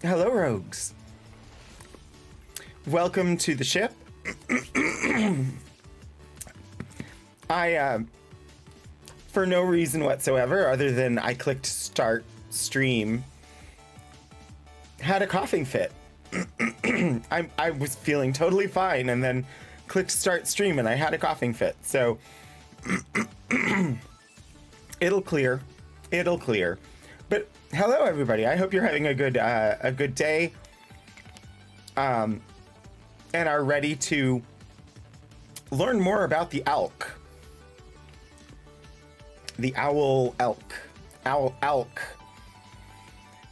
Hello, rogues. Welcome to the ship. I, for no reason whatsoever, other than I clicked start stream, had a coughing fit. I was feeling totally fine and then clicked start stream and I had a coughing fit. So it'll clear. It'll clear. But hello, everybody. I hope you're having a good day. And are ready to learn more about the elk. The owl elk. Owl elk.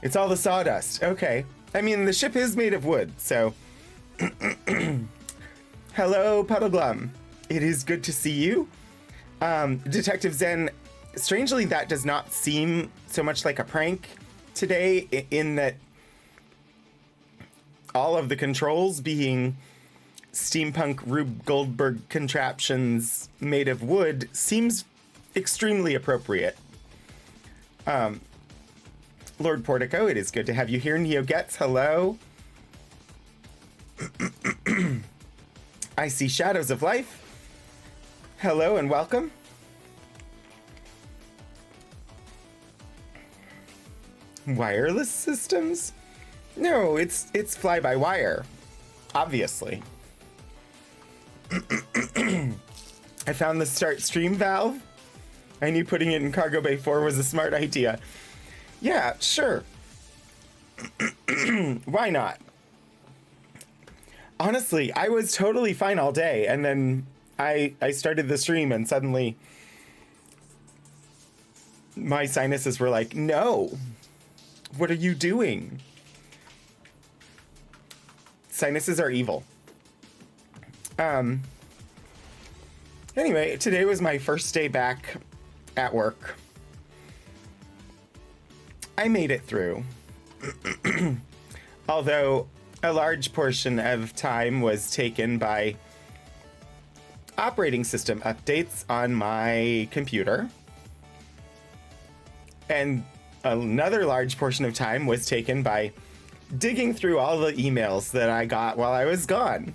It's all the sawdust. Okay. I mean, the ship is made of wood, so... Hello, Puddleglum. It is good to see you. Detective Zen, strangely, that does not seem so much like a prank today, in that all of the controls being steampunk Rube Goldberg contraptions made of wood seems extremely appropriate. Lord Portico, it is good to have you here. Neo Getz, hello. I see Shadows of Life. Hello and welcome. Wireless systems? No, it's fly-by-wire, obviously. I found the start stream valve. I knew putting it in Cargo Bay 4 was a smart idea. Yeah, sure. Why not? Honestly, I was totally fine all day, and then I started the stream and suddenly my sinuses were like, no, what are you doing? Sinuses are evil. Anyway, today was my first day back at work. I made it through. Although a large portion of time was taken by operating system updates on my computer. And another large portion of time was taken by digging through all the emails that I got while I was gone.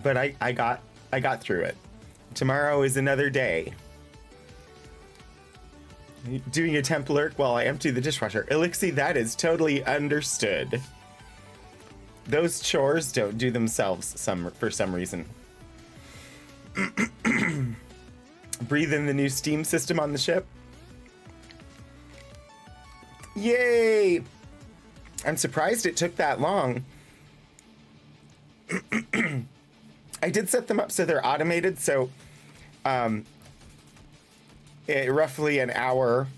But I got through it. Tomorrow is another day. Doing a temp lurk while I empty the dishwasher. Elixir, that is totally understood. Those chores don't do themselves for some reason. Breathe in the new Steam system on the ship. Yay! I'm surprised it took that long. I did set them up so they're automated, so roughly an hour,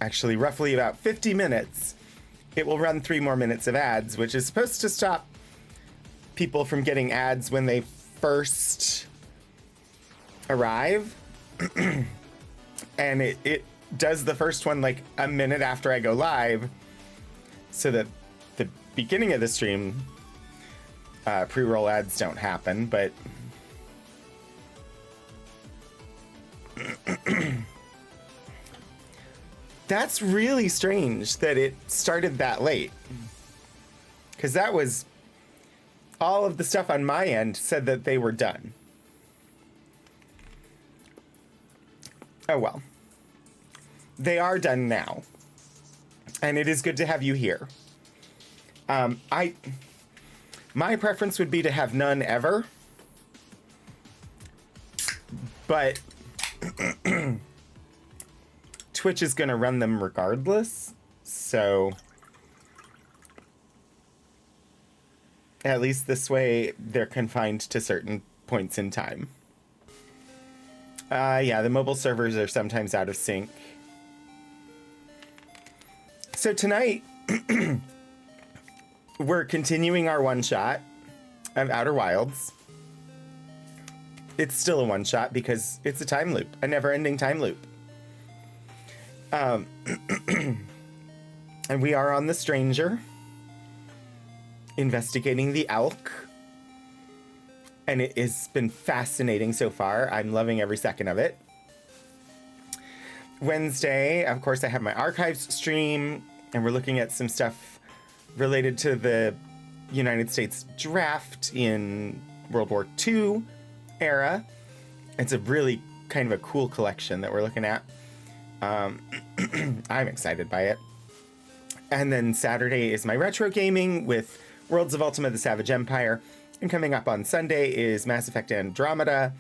actually roughly about 50 minutes, it will run 3 more minutes of ads, which is supposed to stop people from getting ads when they first arrive. And it does the first one like a minute after I go live, so that the beginning of the stream pre-roll ads don't happen, but that's really strange that it started that late, because that was all of the stuff on my end said that they were done. Oh well, they are done now, and it is good to have you here. My preference would be to have none ever, but Twitch is going to run them regardless, so at least this way they're confined to certain points in time. Yeah, the mobile servers are sometimes out of sync. So tonight, we're continuing our one-shot of Outer Wilds. It's still a one-shot because it's a time loop, a never-ending time loop. And we are on the Stranger, investigating the elk. And it has been fascinating so far. I'm loving every second of it. Wednesday, of course, I have my archives stream, and we're looking at some stuff related to the United States draft in World War II era. It's a really kind of a cool collection that we're looking at. I'm excited by it. And then Saturday is my retro gaming with Worlds of Ultima: The Savage Empire. And coming up on Sunday is Mass Effect Andromeda.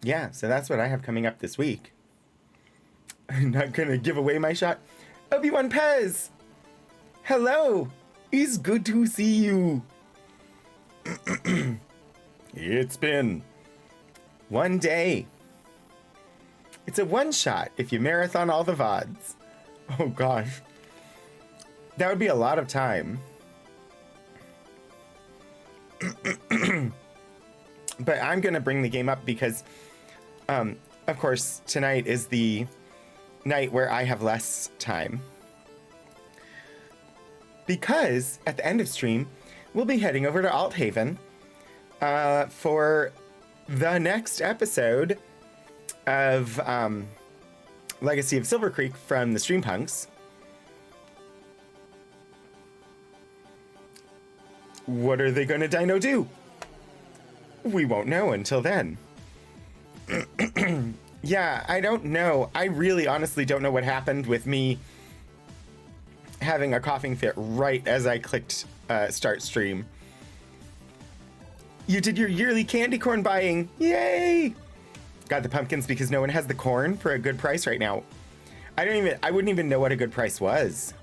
Yeah, so that's what I have coming up this week. I'm not gonna give away my shot. Obi-Wan Pez! Hello! It's good to see you! It's been one day. It's a one-shot if you marathon all the VODs. Oh gosh. That would be a lot of time. But I'm gonna bring the game up because of course, tonight is the night where I have less time. Because at the end of stream, we'll be heading over to Althaven for the next episode of Legacy of Silver Creek from the Streampunks. What are they going to dino do? We won't know until then. Yeah, I don't know. I really honestly don't know what happened with me having a coughing fit right as I clicked start stream. You did your yearly candy corn buying. Yay! Got the pumpkins because no one has the corn for a good price right now. I wouldn't even know what a good price was.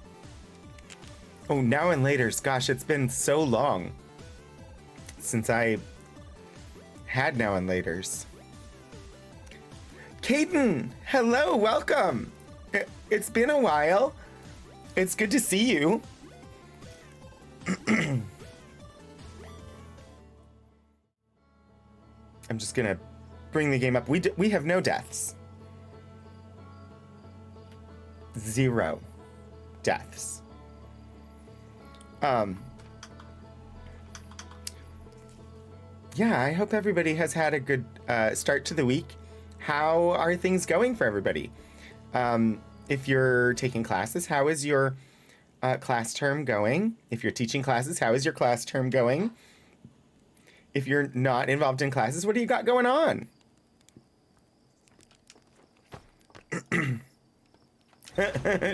Oh, Now and Laters. Gosh, it's been so long since I had Now and Laters. Caden, hello, welcome. It's been a while. It's good to see you. I'm just gonna bring the game up. We have no deaths. 0 deaths. Yeah, I hope everybody has had a good start to the week. How are things going for everybody? If you're taking classes, how is your class term going? If you're teaching classes, how is your class term going? If you're not involved in classes, what do you got going on?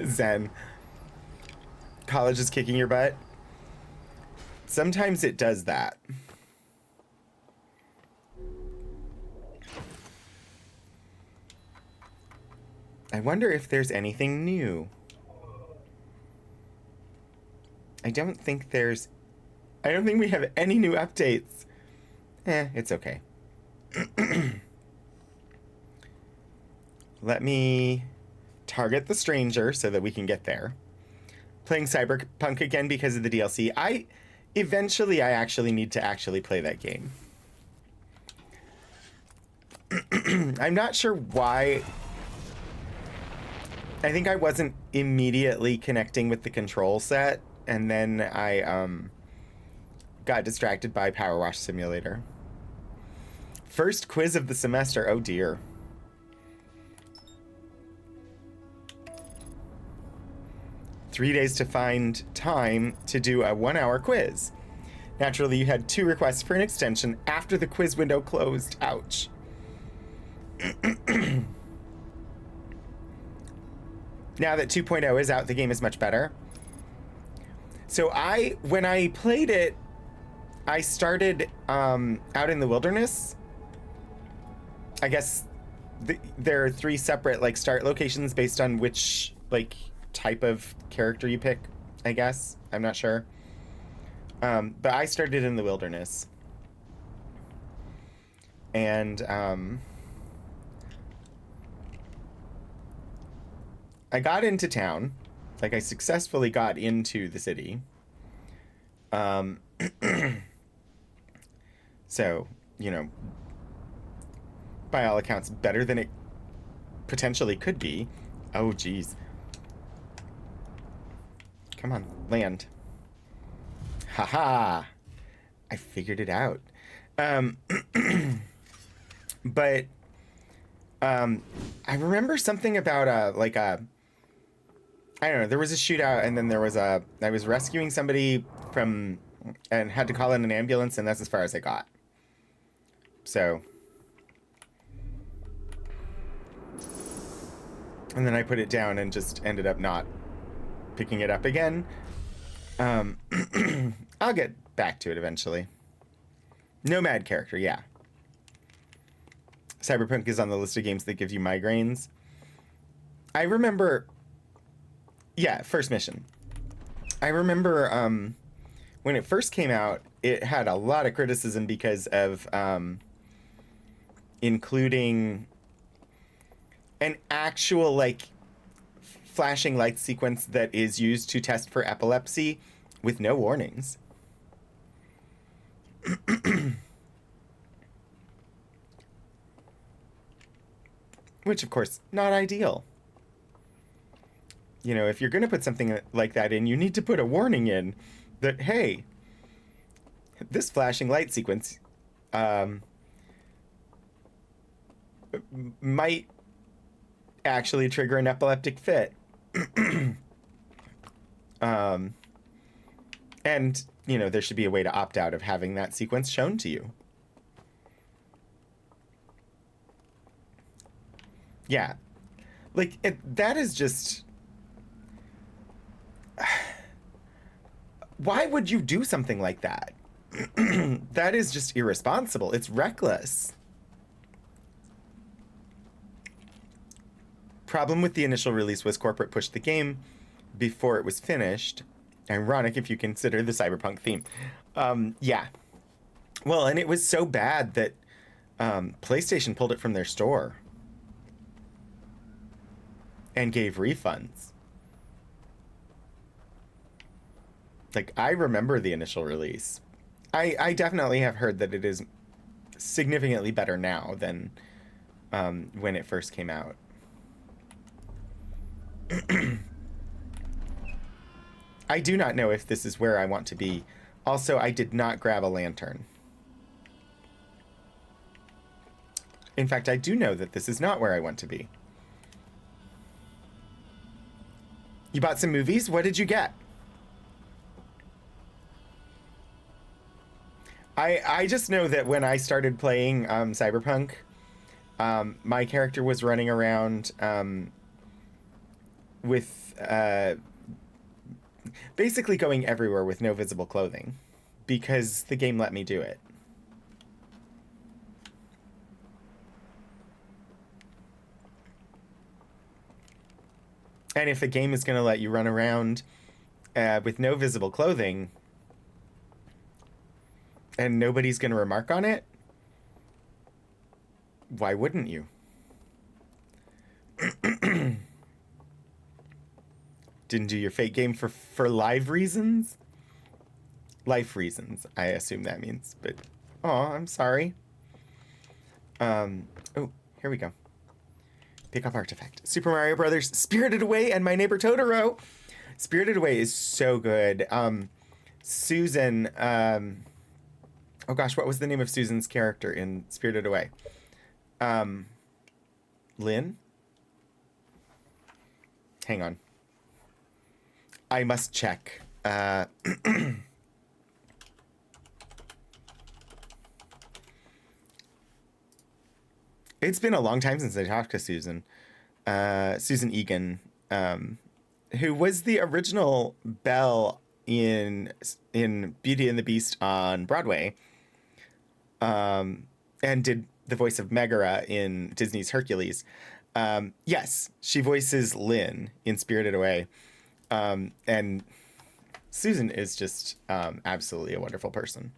Zen. College is kicking your butt. Sometimes it does that. I wonder if there's anything new. I don't think we have any new updates. It's okay. Let me target the stranger so that we can get there. Playing Cyberpunk again because of the DLC. Eventually I actually need to actually play that game. I'm not sure why. I think I wasn't immediately connecting with the control set, and then I got distracted by Power Wash Simulator. First quiz of the semester, oh dear. Three days to find time to do a 1-hour quiz. Naturally, you had 2 requests for an extension after the quiz window closed. Ouch. Now that 2.0 is out, the game is much better. So when I played it, I started out in the wilderness. I guess there are 3 separate start locations based on which type of character you pick, I guess. I'm not sure. But I started in the wilderness. And I got into town. I successfully got into the city. So, by all accounts, better than it potentially could be. Oh, geez. Come on, land. Haha. I figured it out. But I remember something about I don't know, there was a shootout and then I was rescuing somebody from, and had to call in an ambulance, and that's as far as I got. So. And then I put it down and just ended up not picking it up again. I'll get back to it eventually. Nomad character, yeah. Cyberpunk is on the list of games that give you migraines. I remember, yeah, first mission. I remember when it first came out, it had a lot of criticism because of including an actual, like, flashing light sequence that is used to test for epilepsy with no warnings. Which, of course, not ideal. You know, if you're going to put something like that in, you need to put a warning in that, hey, this flashing light sequence might actually trigger an epileptic fit. And, you know, there should be a way to opt out of having that sequence shown to you. Yeah. Like, that is just... Why would you do something like that? That is just irresponsible. It's reckless. Problem with the initial release was corporate pushed the game before it was finished. Ironic if you consider the cyberpunk theme. Yeah. Well, and it was so bad that PlayStation pulled it from their store and gave refunds. Like, I remember the initial release. I definitely have heard that it is significantly better now than when it first came out. I do not know if this is where I want to be. Also, I did not grab a lantern. In fact, I do know that this is not where I want to be. You bought some movies? What did you get? I just know that when I started playing Cyberpunk, my character was running around with basically going everywhere with no visible clothing because the game let me do it. And if a game is going to let you run around with no visible clothing and nobody's going to remark on it, why wouldn't you? Didn't do your fake game for live reasons? Life reasons, I assume that means. But, oh, I'm sorry. Oh, here we go. Pick up artifact. Super Mario Brothers, Spirited Away, and My Neighbor Totoro. Spirited Away is so good. Susan, oh gosh, what was the name of Susan's character in Spirited Away? Lynn? Hang on. I must check. It's been a long time since I talked to Susan. Susan Egan, who was the original Belle in Beauty and the Beast on Broadway, and did the voice of Megara in Disney's Hercules. Yes, she voices Lynn in Spirited Away. And Susan is just absolutely a wonderful person.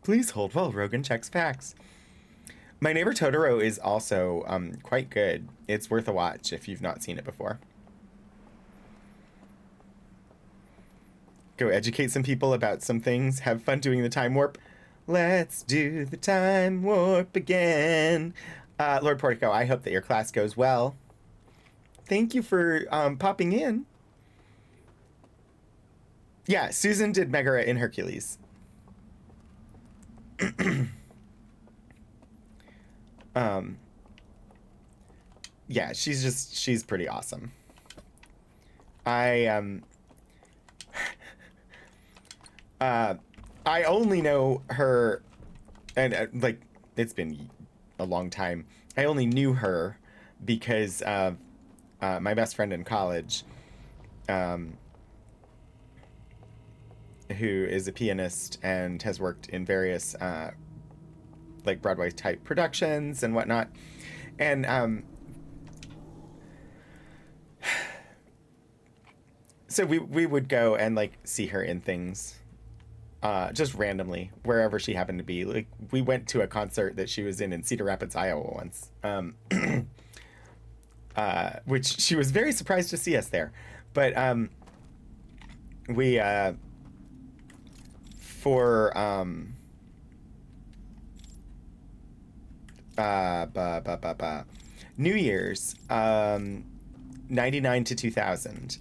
Please hold while Rogan checks facts. My Neighbor Totoro is also quite good. It's worth a watch if you've not seen it before. Go educate some people about some things. Have fun doing the time warp. Let's do the time warp again. Lord Portico, I hope that your class goes well. Thank you for popping in. Yeah, Susan did Megara in Hercules. Yeah, she's pretty awesome. I I only know her, and like it's been a long time. I only knew her because my best friend in college, um, who is a pianist and has worked in various like Broadway type productions and whatnot, and so we would go and like see her in things just randomly wherever she happened to be. Like we went to a concert that she was in Cedar Rapids, Iowa once, which she was very surprised to see us there. But we for New Year's 99 to 2000,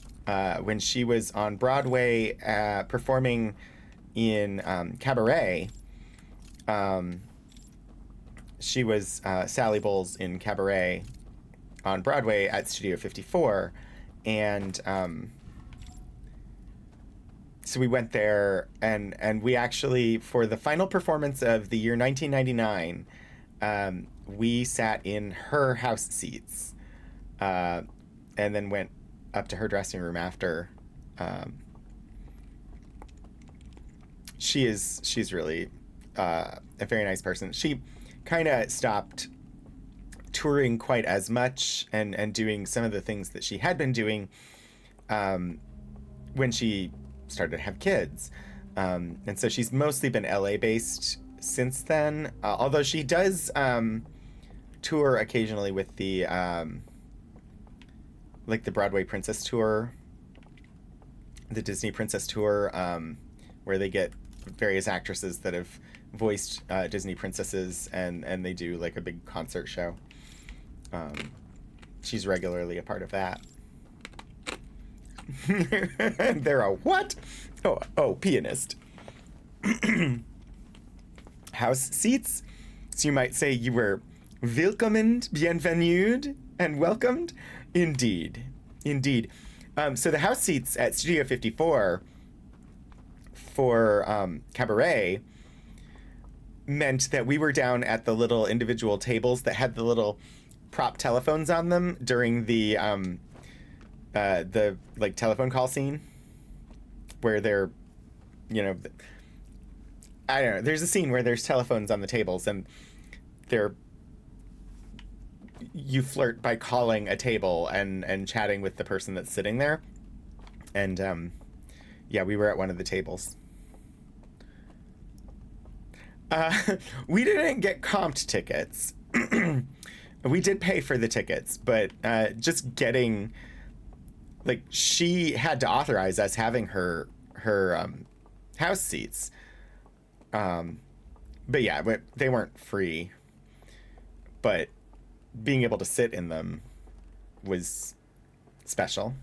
when she was on Broadway performing in Cabaret. She was Sally Bowles in Cabaret on Broadway at Studio 54, and so we went there, and we actually, for the final performance of the year 1999, we sat in her house seats, and then went up to her dressing room after. She's really a very nice person. She kind of stopped touring quite as much and doing some of the things that she had been doing when she started to have kids. And so she's mostly been LA based since then, although she does tour occasionally with the like the Broadway Princess Tour, the Disney Princess Tour, where they get various actresses that have voiced Disney princesses, and they do like a big concert show. She's regularly a part of that. They're a what? Oh, pianist. House seats. So you might say you were willkommen, bienvenue, and welcomed. Indeed. So the house seats at Studio 54 for Cabaret meant that we were down at the little individual tables that had the little prop telephones on them during the like telephone call scene, where they're, you know, I don't know, there's a scene where there's telephones on the tables, and you flirt by calling a table and chatting with the person that's sitting there. And yeah, we were at one of the tables. We didn't get comped tickets. We did pay for the tickets, but just getting, like, she had to authorize us having her house seats. But yeah, they weren't free. But being able to sit in them was special.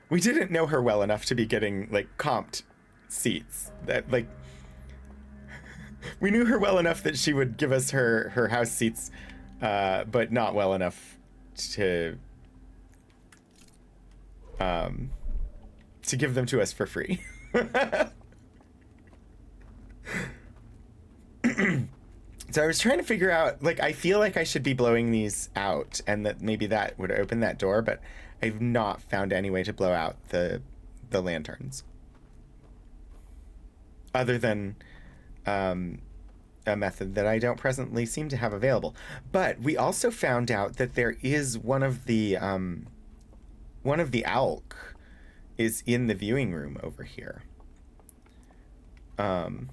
We didn't know her well enough to be getting like comped seats. That, like, we knew her well enough that she would give us her house seats, but not well enough to give them to us for free. So I was trying to figure out, like, I feel like I should be blowing these out, and that maybe that would open that door, but I've not found any way to blow out the lanterns, other than a method that I don't presently seem to have available. But we also found out that there is one of the ALK is in the viewing room over here. I'm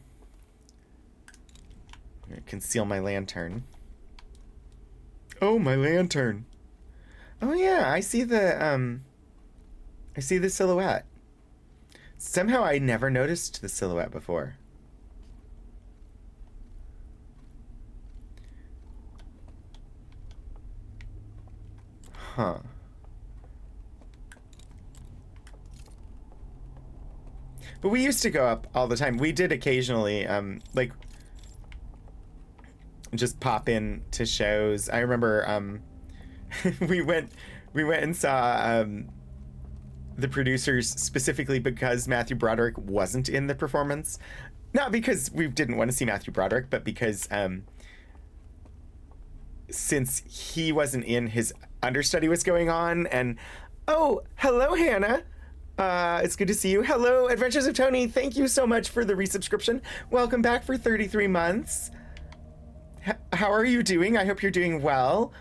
gonna conceal my lantern. Oh, my lantern. Oh yeah, I see the silhouette. Somehow I never noticed the silhouette before. Huh. But we used to go up all the time. We did occasionally, like, just pop in to shows. I remember we went and saw the producers specifically because Matthew Broderick wasn't in the performance. Not because we didn't want to see Matthew Broderick, but because since he wasn't in, his understudy was going on. And oh, hello, Hannah. It's good to see you. Hello, Adventures of Tony. Thank you so much for the resubscription. Welcome back for 33 months. How are you doing? I hope you're doing well.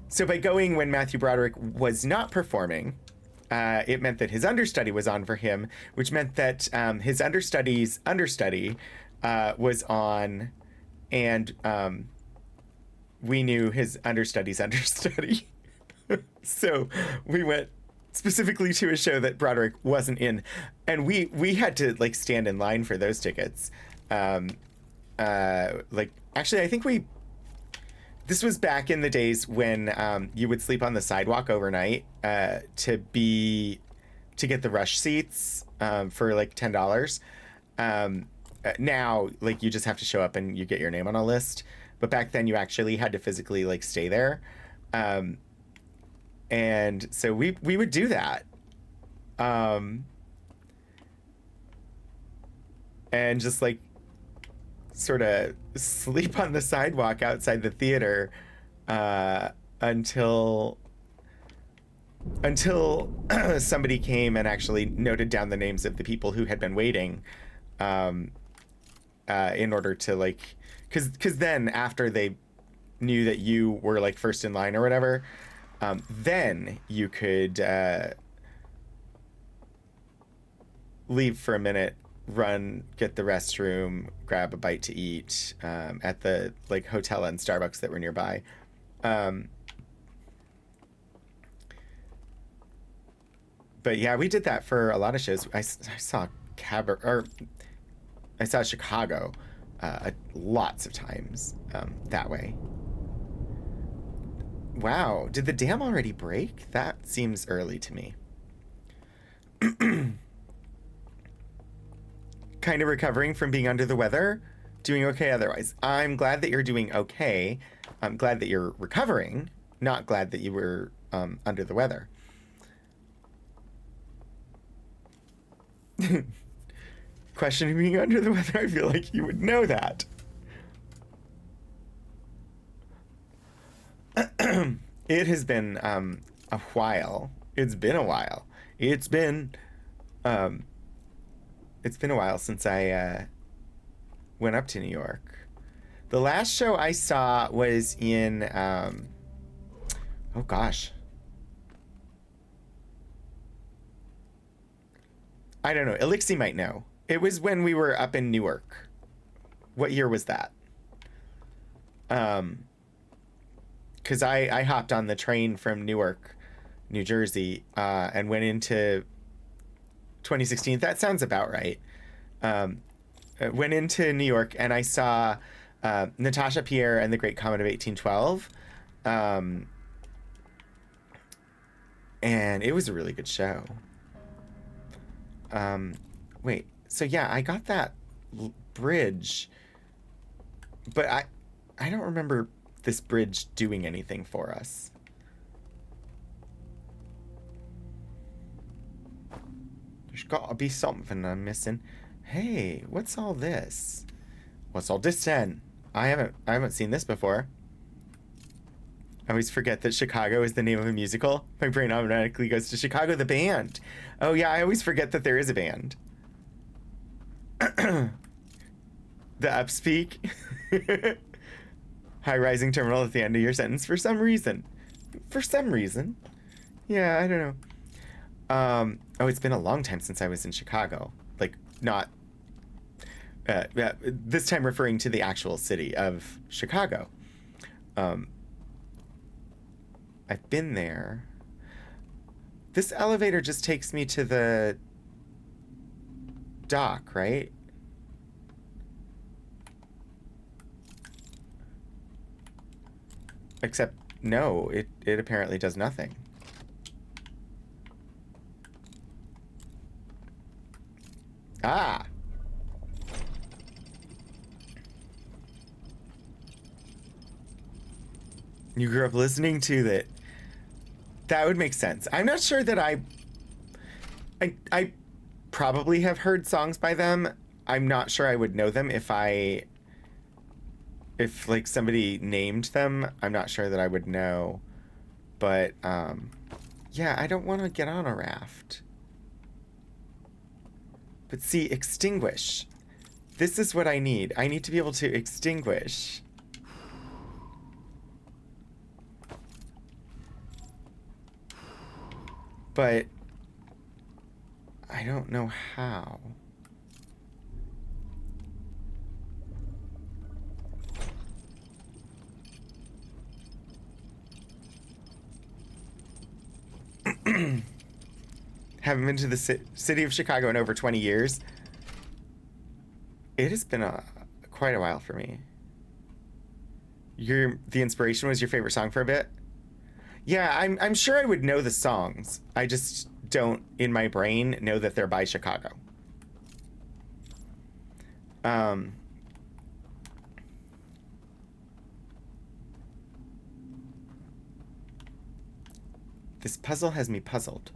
So by going when Matthew Broderick was not performing, it meant that his understudy was on for him, which meant that his understudy's understudy was on, and we knew his understudy's understudy. So we went specifically to a show that Broderick wasn't in, and we had to like stand in line for those tickets. Like actually, I think this was back in the days when you would sleep on the sidewalk overnight to get the rush seats for like $10. Now, like, you just have to show up and you get your name on a list. But back then, you actually had to physically like stay there. And so we would do that. And just like sort of sleep on the sidewalk outside the theater until somebody came and actually noted down the names of the people who had been waiting in order to like, because then after they knew that you were like first in line or whatever, then you could leave for a minute, run, get the restroom, grab a bite to eat at the like hotel and Starbucks that were nearby. But yeah, we did that for a lot of shows. I saw I saw Chicago lots of times that way. Wow, did the dam already break? That seems early to me. Kind of recovering from being under the weather, doing okay otherwise. I'm glad that you're doing okay. I'm glad that you're recovering, not glad that you were under the weather. Question of being under the weather, I feel like you would know that. It has been a while. It's been a while. It's been a while since I went up to New York. The last show I saw was in oh gosh, I don't know. Elixir might know. It was when we were up in Newark. What year was that? Because I hopped on the train from Newark, New Jersey, and went into 2016. That sounds about right. Went into New York and I saw Natasha Pierre and the Great Comet of 1812. And it was a really good show. Wait, so yeah, I got that bridge, but I don't remember this bridge doing anything for us. There's gotta be something I'm missing. Hey, what's all this? What's all this then? I haven't seen this before. I always forget that Chicago is the name of a musical. My brain automatically goes to Chicago the band. Oh yeah, I always forget that there is a band. The upspeak. High rising terminal at the end of your sentence for some reason. For some reason. Yeah, I don't know. Oh, it's been a long time since I was in Chicago. Like, not... this time referring to the actual city of Chicago. I've been there. This elevator just takes me to the dock, right? Except, no, it apparently does nothing. Ah! You grew up listening to that. That would make sense. I'm not sure that I probably have heard songs by them. I'm not sure I would know them if like somebody named them. I'm not sure that I would know. But yeah, I don't want to get on a raft. But see, extinguish. This is what I need. I need to be able to extinguish. But I don't know how. Haven't been to the city of Chicago in over 20 years. It has been quite a while for me. The Inspiration was your favorite song for a bit? Yeah, I'm sure I would know the songs. I just don't, in my brain, know that they're by Chicago. This puzzle has me puzzled.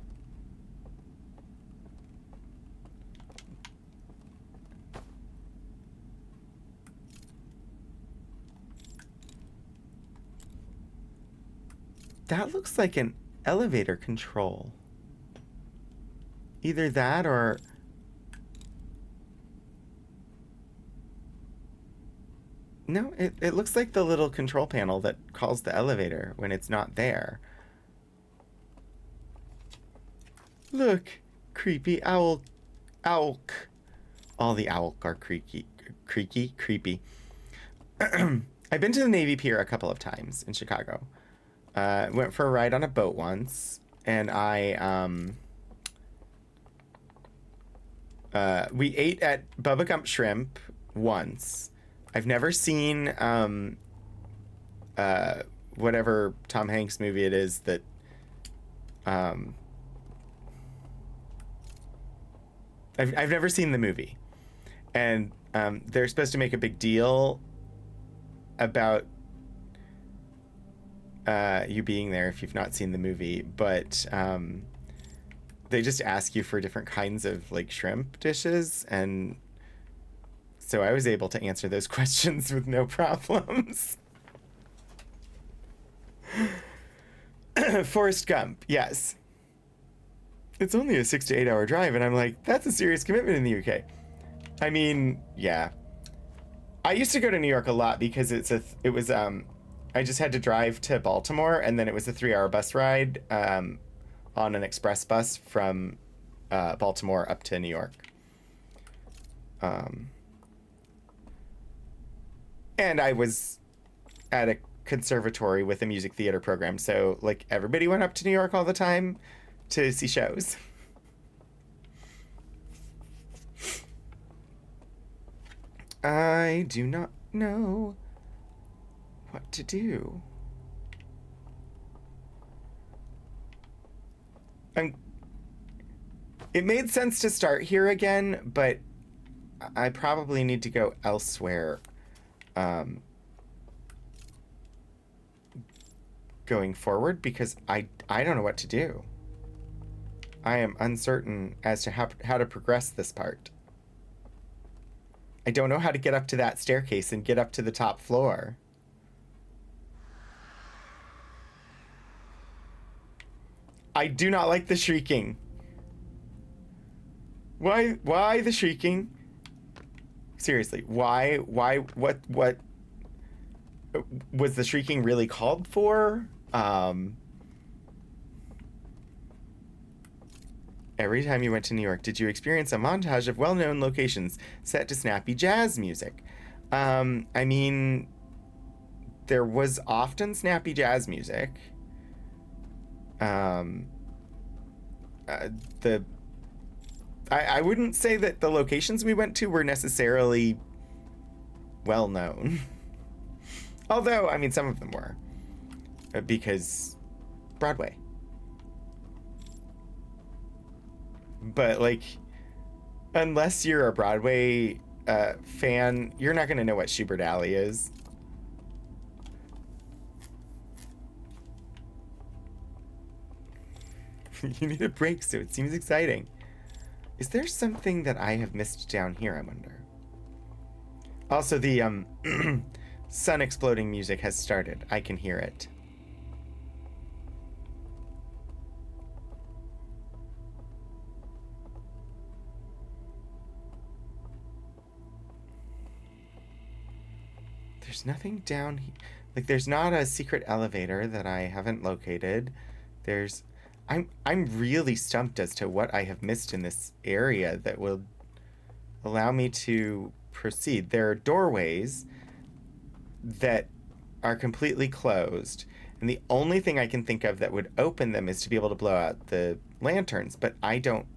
That looks like an elevator control. Either that or... No, it looks like the little control panel that calls the elevator when it's not there. Look, creepy owl. Owlk. All the owlk are creepy. I've been to the Navy Pier a couple of times in Chicago. Went for a ride on a boat once, and we ate at Bubba Gump Shrimp once. I've never seen whatever Tom Hanks movie it is that I've never seen the movie, and they're supposed to make a big deal about you being there if you've not seen the movie, but they just ask you for different kinds of like shrimp dishes, and so I was able to answer those questions with no problems. Forrest Gump, yes. It's only a 6 to 8 hour drive, and I'm like, that's a serious commitment in the UK. I mean, yeah. I used to go to New York a lot because I just had to drive to Baltimore, and then it was a 3-hour bus ride on an express bus from Baltimore up to New York. And I was at a conservatory with a music theater program, so like everybody went up to New York all the time to see shows. I do not know what to do. It made sense to start here again, but I probably need to go elsewhere going forward, because I don't know what to do. I am uncertain as to how to progress this part. I don't know how to get up to that staircase and get up to the top floor. I do not like the shrieking. Why the shrieking? Seriously, why, what was the shrieking really called for? Every time you went to New York, did you experience a montage of well-known locations set to snappy jazz music? I mean, there was often snappy jazz music. I wouldn't say that the locations we went to were necessarily well known. Although, I mean, some of them were. Because Broadway. But, like, unless you're a Broadway fan, you're not going to know what Schubert Alley is. You need a break, so it seems exciting. Is there something that I have missed down here, I wonder? Also, the sun exploding music has started. I can hear it. There's nothing down here. Like, there's not a secret elevator that I haven't located. There's... I'm really stumped as to what I have missed in this area that will allow me to proceed. There are doorways that are completely closed, and the only thing I can think of that would open them is to be able to blow out the lanterns, but I don't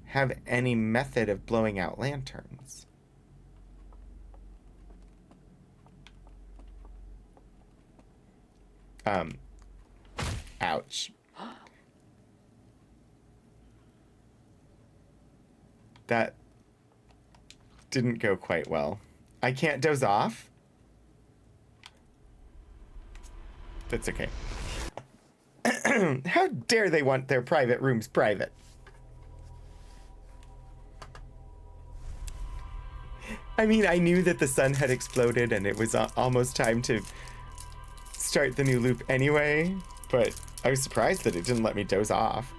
have any method of blowing out lanterns. Ouch. That didn't go quite well. I can't doze off? That's okay. How dare they want their private rooms private? I mean, I knew that the sun had exploded and it was almost time to start the new loop anyway, but I was surprised that it didn't let me doze off.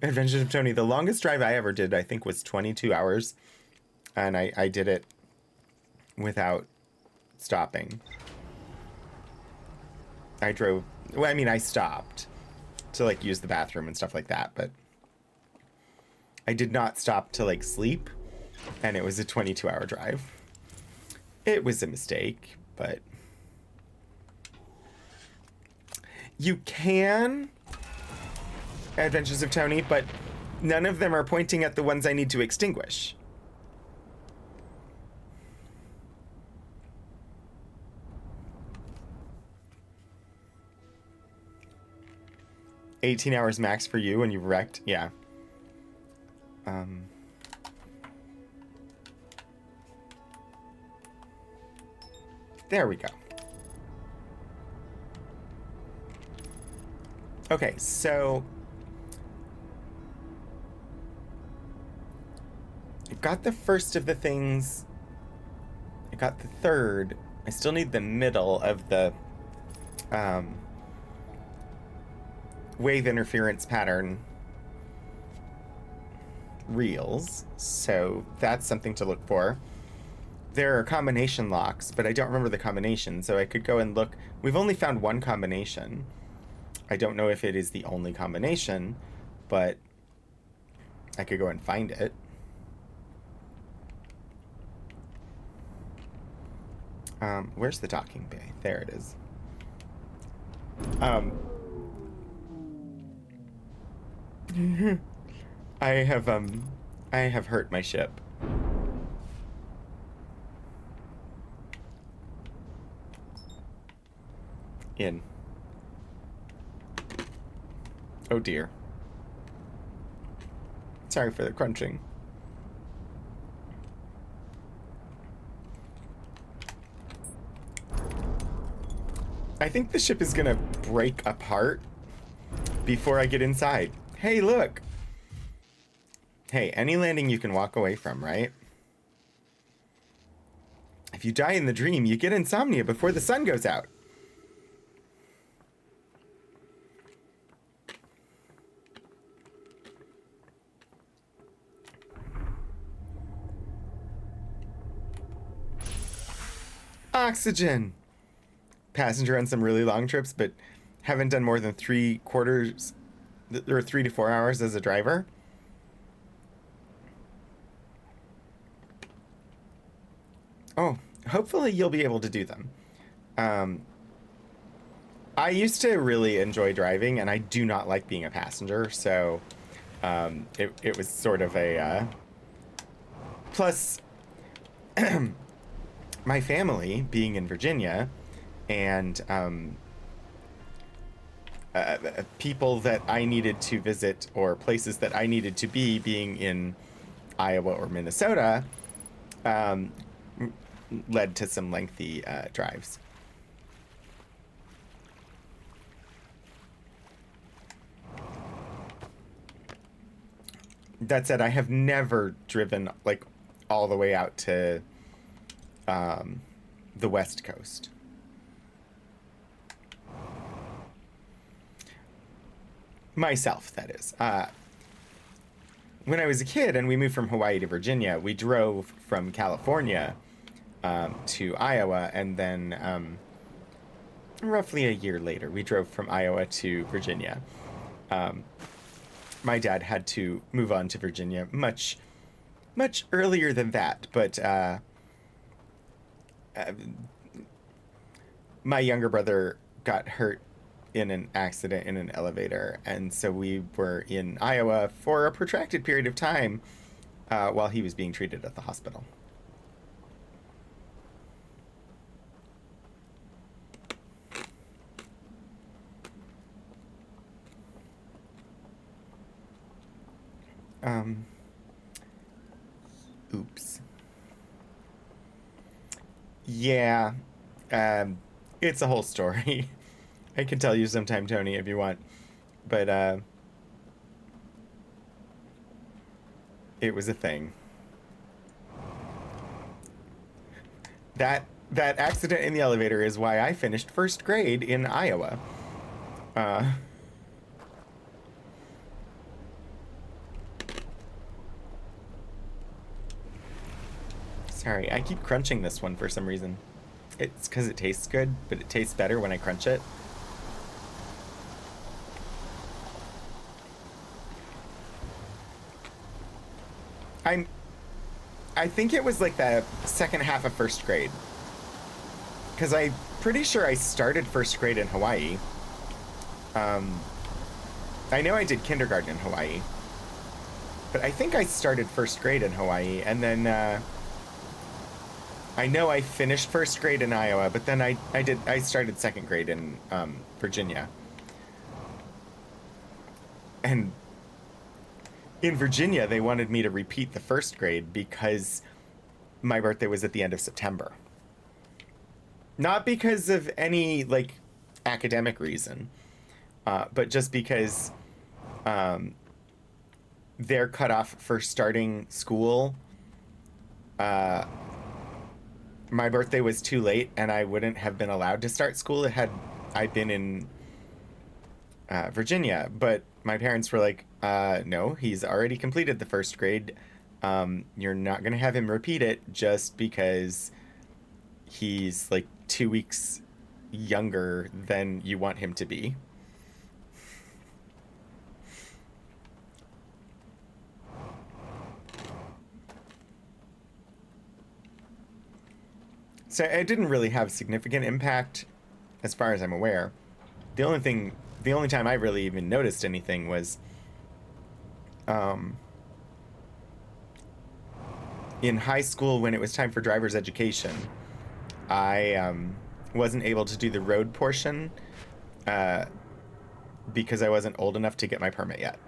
Adventures of Tony. The longest drive I ever did, I think, was 22 hours. And I did it without stopping. I drove... Well, I mean, I stopped to, like, use the bathroom and stuff like that, but I did not stop to, like, sleep. And it was a 22-hour drive. It was a mistake, but... You can... Adventures of Tony, but none of them are pointing at the ones I need to extinguish. $18 hours max for you when you've wrecked? Yeah. There we go. Okay, so... I got the first of the things. I got the third. I still need the middle of the wave interference pattern reels. So that's something to look for. There are combination locks, but I don't remember the combination, so I could go and look. We've only found one combination. I don't know if it is the only combination, but I could go and find it. Where's the docking bay? There it is. I have hurt my ship. In. Oh dear. Sorry for the crunching. I think the ship is gonna break apart before I get inside. Hey, look! Hey, any landing you can walk away from, right? If you die in the dream, you get insomnia before the sun goes out. Oxygen! Passenger on some really long trips, but haven't done more than 3/4 or 3 to 4 hours as a driver. Oh, hopefully you'll be able to do them. I used to really enjoy driving, and I do not like being a passenger, so it was sort of a... Plus, my family being in Virginia, and people that I needed to visit or places that I needed to be, being in Iowa or Minnesota, um, led to some lengthy drives. That said, I have never driven like all the way out to the West Coast. Myself, that is. When I was a kid and we moved from Hawaii to Virginia, we drove from California to Iowa, and then roughly a year later, we drove from Iowa to Virginia. My dad had to move on to Virginia much earlier than that, but my younger brother got hurt in an accident in an elevator, and so we were in Iowa for a protracted period of time while he was being treated at the hospital. Um, oops. Yeah, um, it's a whole story. I can tell you sometime, Tony, if you want. But it was a thing. That accident in the elevator is why I finished first grade in Iowa. Uh, Sorry, I keep crunching this one for some reason. It's because it tastes good, but it tastes better when I crunch it. I'm I think it was like the second half of first grade. Because I'm pretty sure I started first grade in Hawaii. Um, I know I did kindergarten in Hawaii. But I think I started first grade in Hawaii. And then I know I finished first grade in Iowa. But then I started second grade in Virginia. And in Virginia, they wanted me to repeat the first grade because my birthday was at the end of September. Not because of any like academic reason, but just because um, their cutoff for starting school, uh, my birthday was too late, and I wouldn't have been allowed to start school had I been in Virginia. But my parents were like, no, he's already completed the first grade. You're not going to have him repeat it just because he's like 2 weeks younger than you want him to be. So it didn't really have significant impact as far as I'm aware. The only thing, the only time I really even noticed anything was um, in high school when it was time for driver's education. I wasn't able to do the road portion uh, because I wasn't old enough to get my permit yet.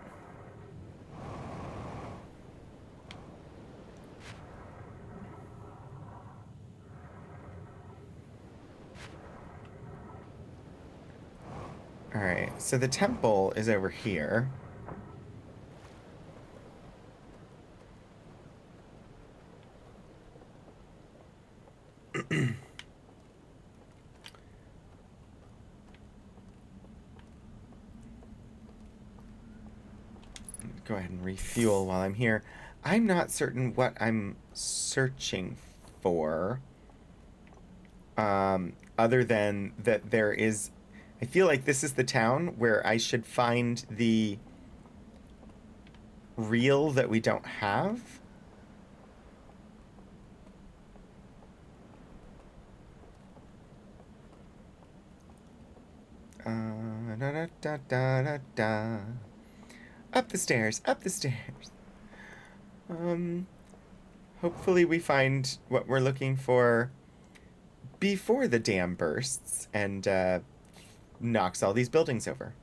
All right, so the temple is over here. Go ahead and refuel while I'm here. I'm not certain what I'm searching for, other than that there is. I feel like this is the town where I should find the reel that we don't have. Da, da, da, da, da, da. Up the stairs, up the stairs. Um, Hopefully we find what we're looking for before the dam bursts and knocks all these buildings over.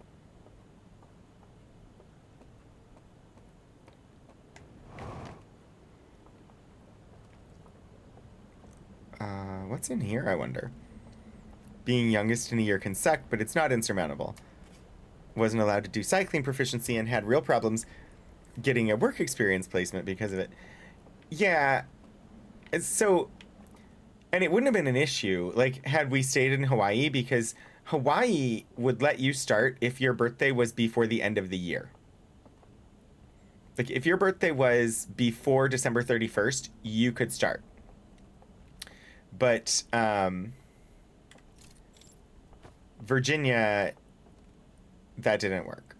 What's in here, I wonder? Being youngest in a year can suck, but it's not insurmountable. Wasn't allowed to do cycling proficiency and had real problems getting a work experience placement because of it. Yeah, so, and it wouldn't have been an issue, like, had we stayed in Hawaii, because Hawaii would let you start if your birthday was before the end of the year. Like, if your birthday was before December 31st, you could start. But, Virginia, that didn't work.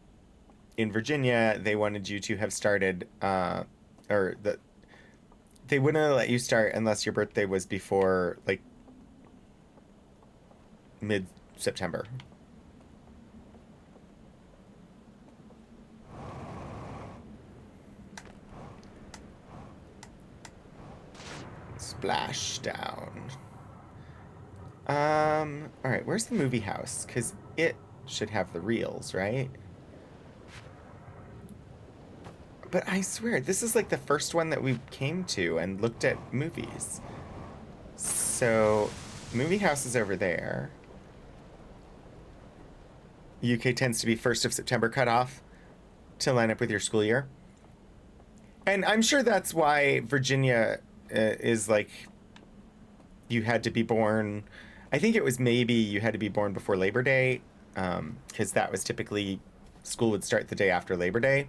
In Virginia, they wanted you to have started, they wouldn't let you start unless your birthday was before, like, mid-September. Splashdown. All right, where's the movie house? Because it should have the reels, right? But I swear, this is like the first one that we came to and looked at movies. So, movie house is over there. UK tends to be 1st of September cutoff to line up with your school year. And I'm sure that's why Virginia is like, you had to be born, I think it was maybe you had to be born before Labor Day, because that was typically, school would start the day after Labor Day.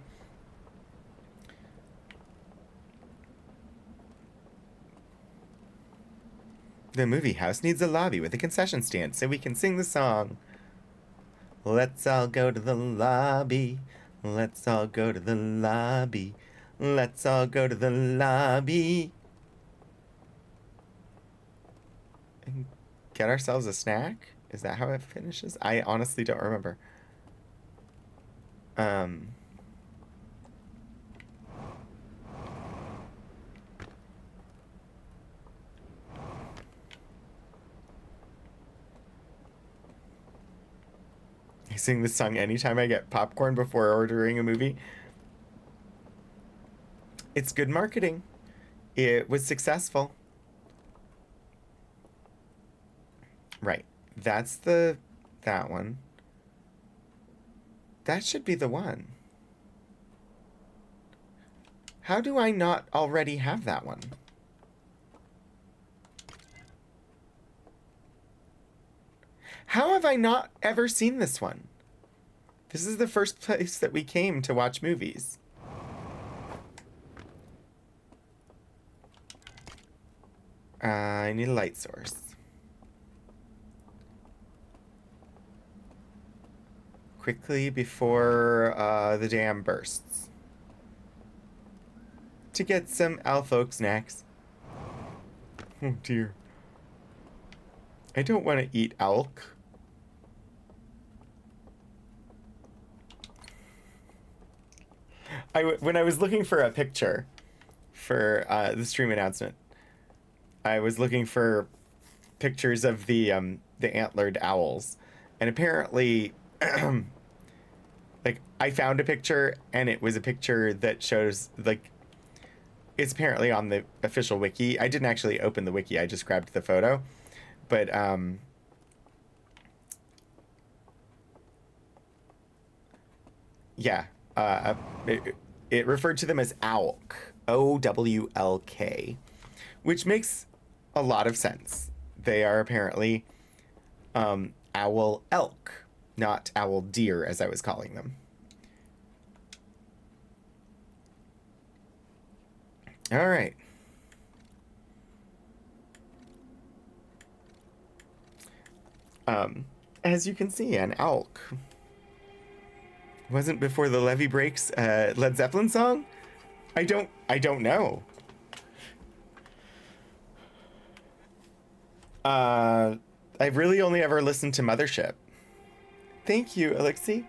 The movie house needs a lobby with a concession stand so we can sing the song. Let's all go to the lobby. Let's all go to the lobby. Let's all go to the lobby. And get ourselves a snack? Is that how it finishes? I honestly don't remember. I sing this song anytime I get popcorn before ordering a movie. It's good marketing. It was successful. Right. That's that one. That should be the one. How do I not already have that one? How have I not ever seen this one? This is the first place that we came to watch movies. I need a light source. Quickly before the dam bursts. To get some Alfolk snacks. Oh dear. I don't want to eat elk. When I was looking for a picture for the stream announcement, I was looking for pictures of the antlered owls, and apparently, like, I found a picture, and it was a picture that shows, like, it's apparently on the official wiki. I didn't actually open the wiki, I just grabbed the photo, but yeah, it referred to them as owlk, OWLK, which makes a lot of sense. They are apparently owl elk, not owl deer, as I was calling them. All right. As you can see, an owlk. Wasn't before the levee breaks Led Zeppelin song? I don't know. I've really only ever listened to Mothership. Thank you, Alexi.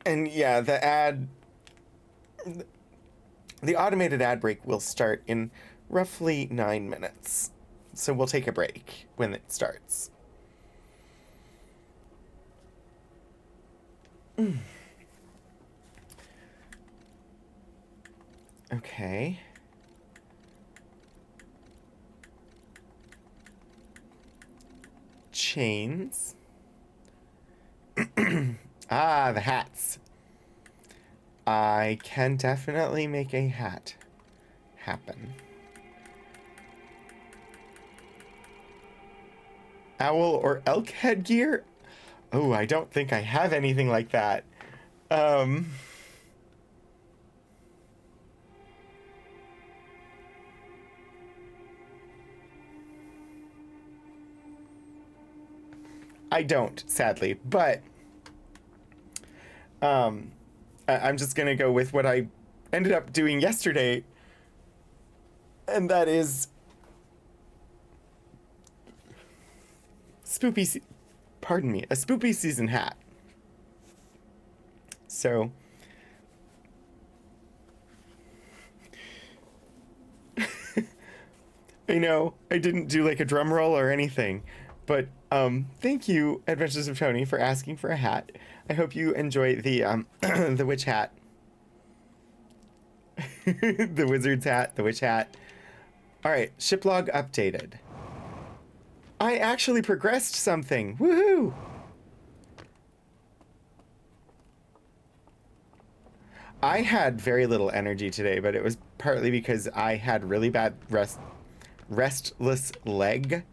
And yeah, the automated ad break will start in roughly 9 minutes. So we'll take a break when it starts. Okay. Chains. Ah, the hats. I can definitely make a hat happen. Owl or elk headgear? Oh, I don't think I have anything like that. I don't, sadly, but I'm just gonna go with what I ended up doing yesterday, and that is a spoopy season hat. So I know I didn't do like a drum roll or anything, but thank you, Adventures of Tony, for asking for a hat. I hope you enjoy the the witch hat, the wizard's hat, the witch hat. All right, ship log updated. I actually progressed something. Woohoo! I had very little energy today, but it was partly because I had really bad restless leg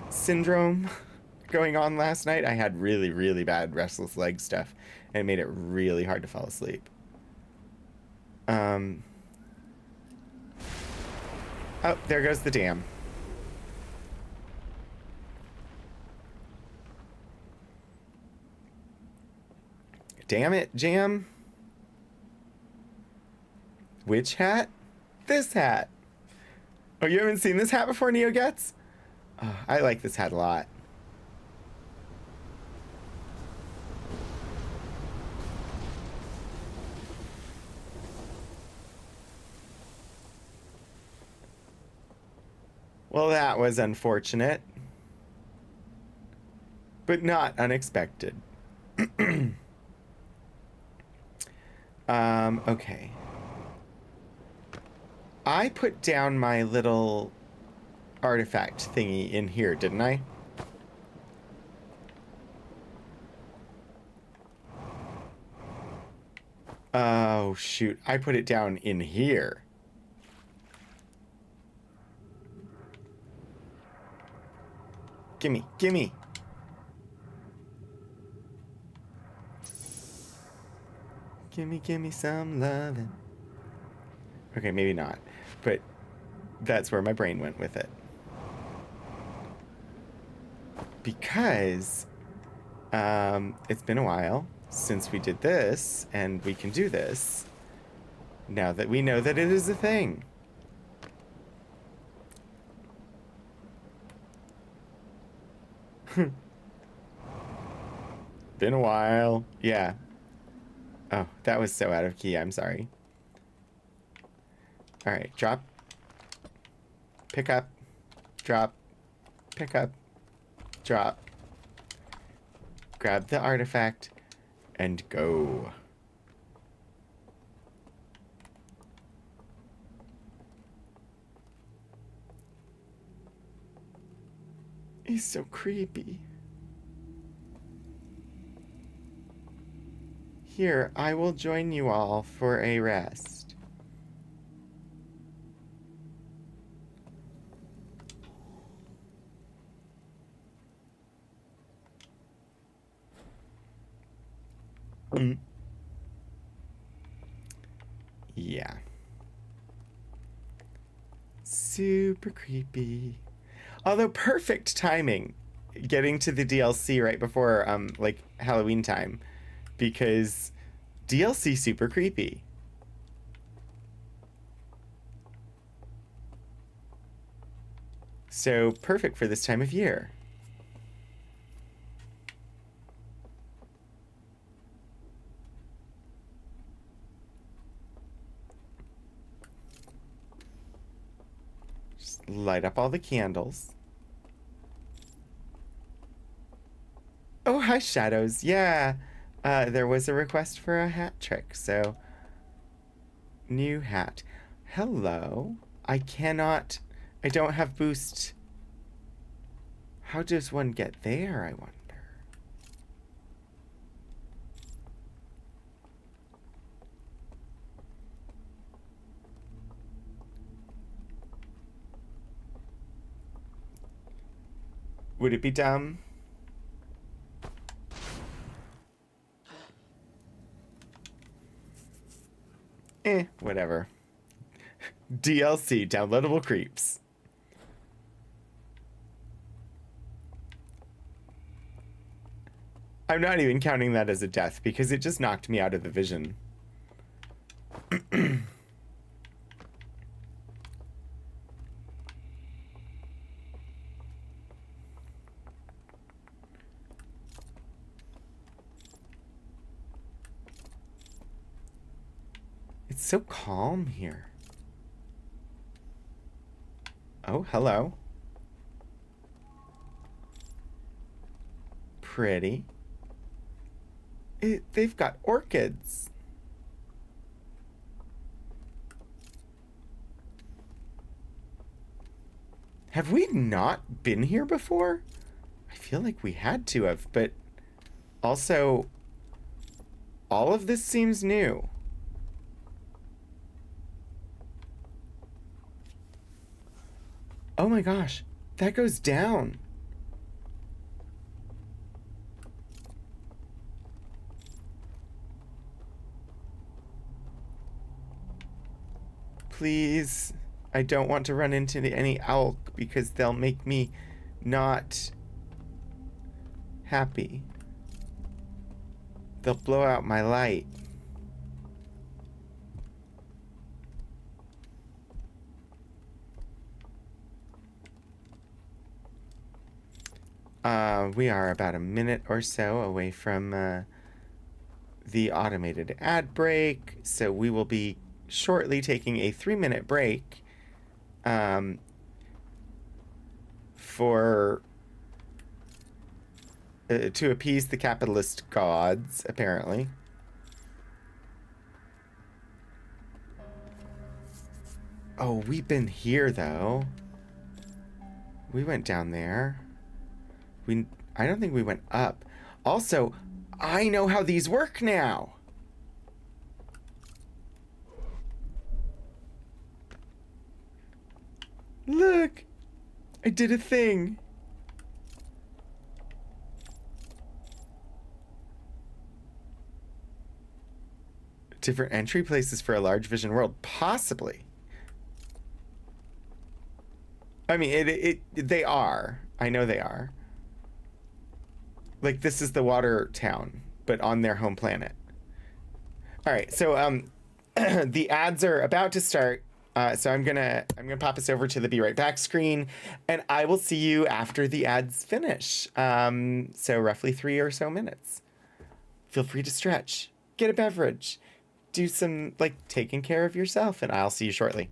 syndrome going on last night. I had really, really bad restless leg stuff, and it made it really hard to fall asleep. Oh, there goes the dam. Damn it, Jam. Which hat? This hat. Oh, you haven't seen this hat before, NeoGets? Oh, I like this hat a lot. Well, that was unfortunate, but not unexpected. Okay. I put down my little artifact thingy in here, didn't I? Oh, shoot. I put it down in here. Gimme, gimme. Gimme some lovin'. Okay, maybe not. But that's where my brain went with it. Because it's been a while since we did this, and we can do this now that we know that it is a thing. Been a while. Yeah. Oh, that was so out of key. I'm sorry. All right, drop. Pick up. Drop. Pick up. Drop. Grab the artifact and go. He's so creepy. Here, I will join you all for a rest. Yeah. Super creepy. Although perfect timing getting to the DLC right before like Halloween time, because DLC super creepy. So perfect for this time of year. Just light up all the candles. Oh, hi, Shadows. Yeah. There was a request for a hat trick, so new hat. Hello. I don't have boost. How does one get there, I wonder? Would it be dumb? Whatever. DLC, downloadable creeps. I'm not even counting that as a death because it just knocked me out of the vision. It's so calm here. Oh, hello. Pretty. They've got orchids. Have we not been here before? I feel like we had to have, but also all of this seems new. Oh my gosh, that goes down. Please, I don't want to run into any elk because they'll make me not happy. They'll blow out my light. We are about a minute or so away from the automated ad break, so we will be shortly taking a 3-minute break for to appease the capitalist gods, apparently. Oh, we've been here though. We went down there. I don't think we went up. Also, I know how these work now. Look, I did a thing. Different entry places for a large vision world, possibly. I mean, they are. I know they are. Like, this is the water town, but on their home planet. All right, so the ads are about to start. So I'm gonna pop us over to the Be Right Back screen, and I will see you after the ads finish. So roughly 3 or so minutes. Feel free to stretch, get a beverage, do some taking care of yourself, and I'll see you shortly.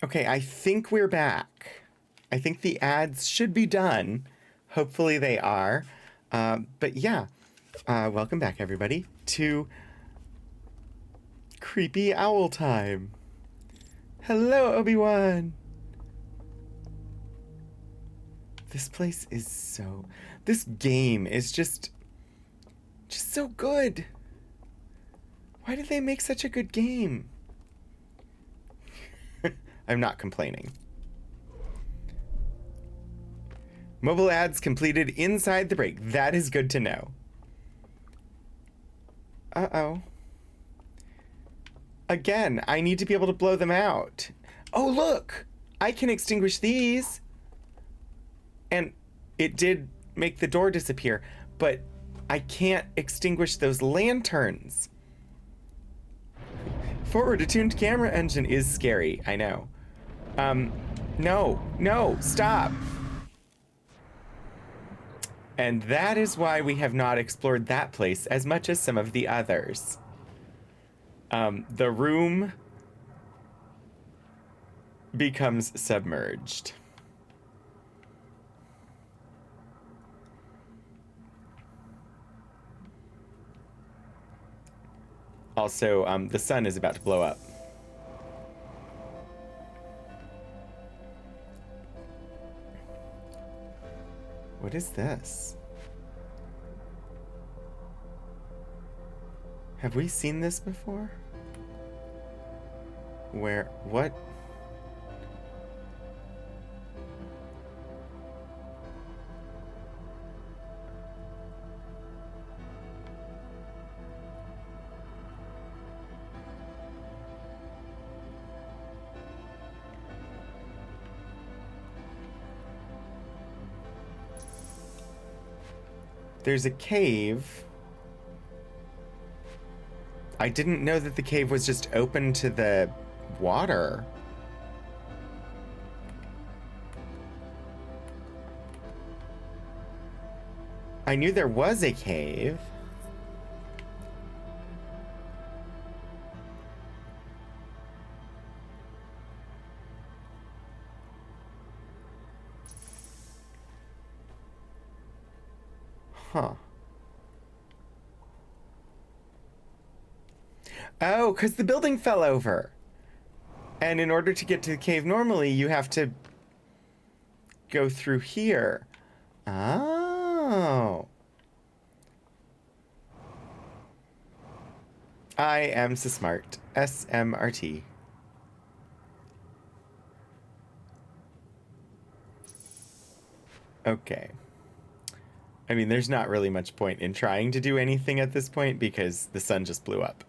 Okay, I think we're back. I think the ads should be done. Hopefully they are. But yeah, welcome back, everybody, to Creepy Owl Time. Hello, Obi-Wan. This place is so... This game is just so good. Why did they make such a good game? I'm not complaining. Mobile ads completed inside the break. That is good to know. Uh-oh. Again, I need to be able to blow them out. Oh, look! I can extinguish these. And it did make the door disappear, but I can't extinguish those lanterns. Forward attuned camera engine is scary, I know. No, stop. And that is why we have not explored that place as much as some of the others. The room becomes submerged. Also, the sun is about to blow up. What is this? Have we seen this before? Where? What? There's a cave. I didn't know that the cave was just open to the water. I knew there was a cave. Huh. Oh, because the building fell over. And in order to get to the cave normally, you have to go through here. Oh. I am so smart. SMRT. Okay. I mean, there's not really much point in trying to do anything at this point because the sun just blew up.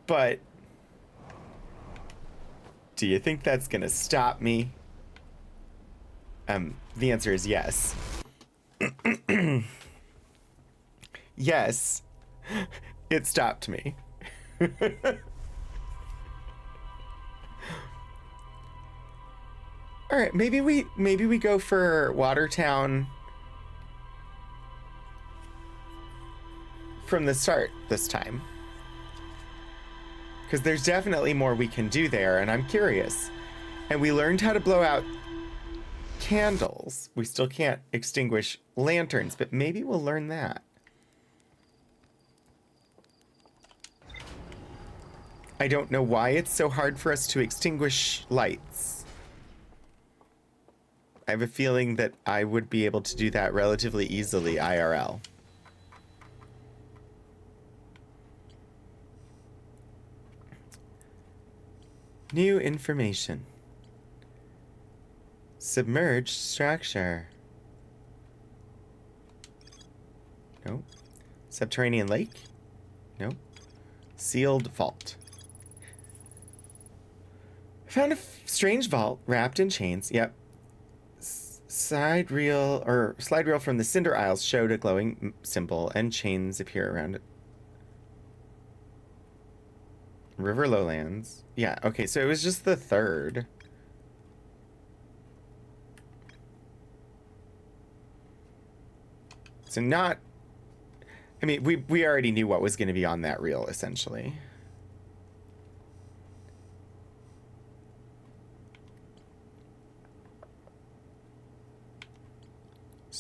But do you think that's gonna stop me? The answer is yes. Yes, it stopped me. All right, maybe we go for Watertown from the start this time. Because there's definitely more we can do there, and I'm curious. And we learned how to blow out candles. We still can't extinguish lanterns, but maybe we'll learn that. I don't know why it's so hard for us to extinguish lights. I have a feeling that I would be able to do that relatively easily IRL. New information. Submerged structure. Nope. Subterranean lake? Nope. Sealed vault. Found a strange vault wrapped in chains. Yep. Slide reel from the Cinder Isles showed a glowing symbol and chains appear around it. River Lowlands. Yeah, okay, so it was just the third. So not... I mean, we already knew what was going to be on that reel, essentially.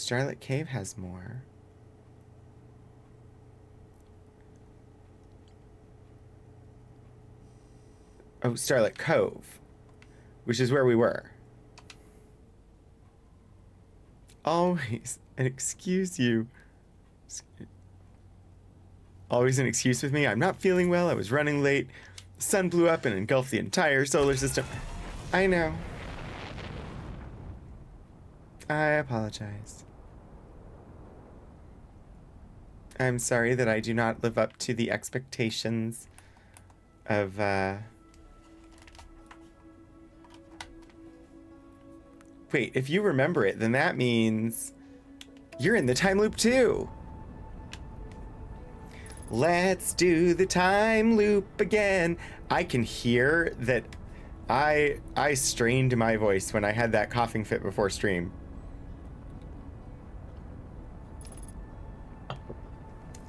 Starlit Cave has more. Oh, Starlit Cove, which is where we were. Always an excuse you. Always an excuse with me. I'm not feeling well. I was running late. The sun blew up and engulfed the entire solar system. I know. I apologize. I'm sorry that I do not live up to the expectations of, Wait, if you remember it, then that means you're in the time loop too. Let's do the time loop again. I can hear that I strained my voice when I had that coughing fit before stream.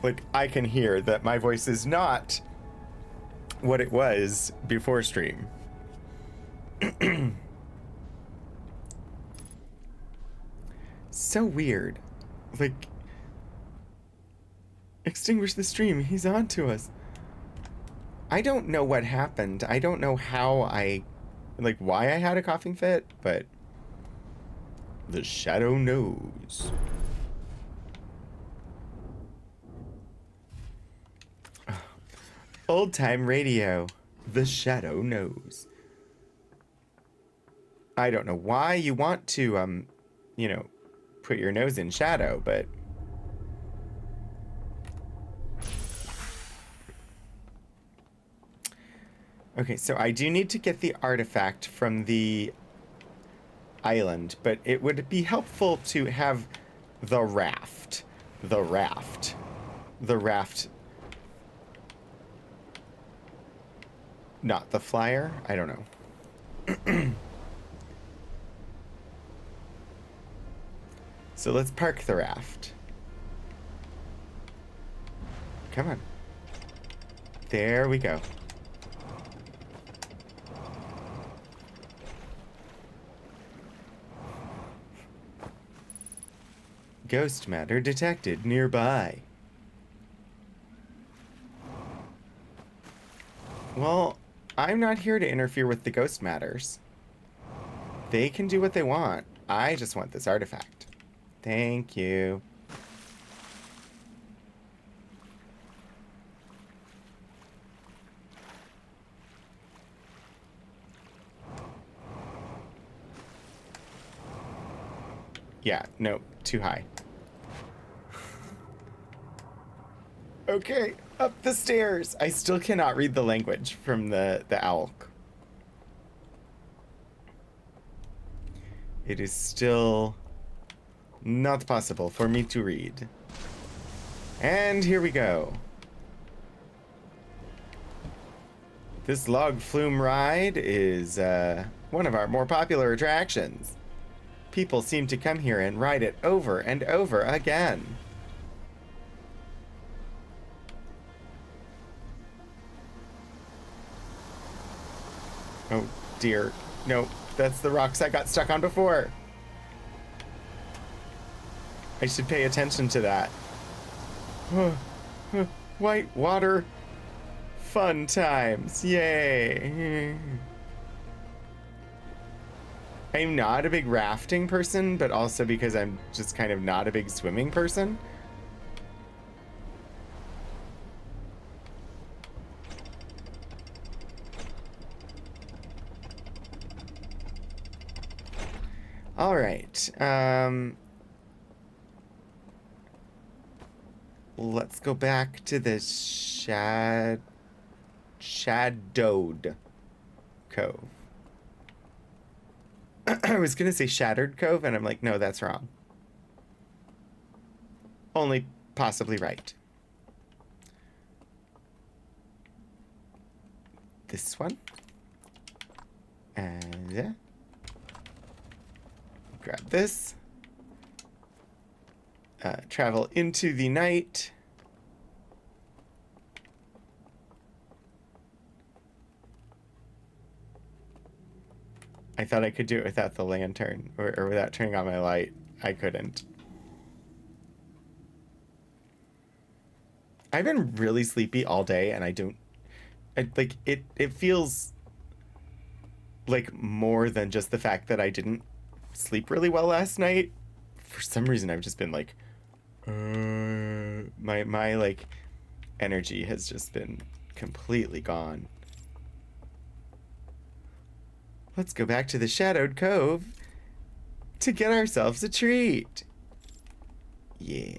Like, I can hear that my voice is not what it was before stream. So weird. Like, extinguish the stream. He's on to us. I don't know what happened. I don't know how like, why I had a coughing fit, but the shadow knows. Old time radio. The shadow knows. I don't know why you want to, you know, put your nose in shadow, but okay, so I do need to get the artifact from the island, but it would be helpful to have the raft. The raft. The raft. Not the flyer? I don't know. So let's park the raft. Come on. There we go. Ghost matter detected nearby. Well, I'm not here to interfere with the ghost matters. They can do what they want. I just want this artifact. Thank you. Yeah, no, too high. Okay, up the stairs. I still cannot read the language from the owl. It is still not possible for me to read. And here we go. This log flume ride is one of our more popular attractions. People seem to come here and ride it over and over again. Oh dear. No, that's the rocks I got stuck on before. I should pay attention to that. White water. Fun times. Yay. I'm not a big rafting person, but also because I'm just kind of not a big swimming person. All right. Let's go back to the Shadowed Cove. I was gonna say Shattered Cove, and I'm like, no, that's wrong. Only possibly right. This one. And grab this. Travel into the night. I thought I could do it without the lantern, or without turning on my light. I couldn't. I've been really sleepy all day, and like it feels like more than just the fact that I didn't sleep really well last night. For some reason, I've just been like, my like energy has just been completely gone. Let's go back to the Shadowed Cove to get ourselves a treat. Yeah.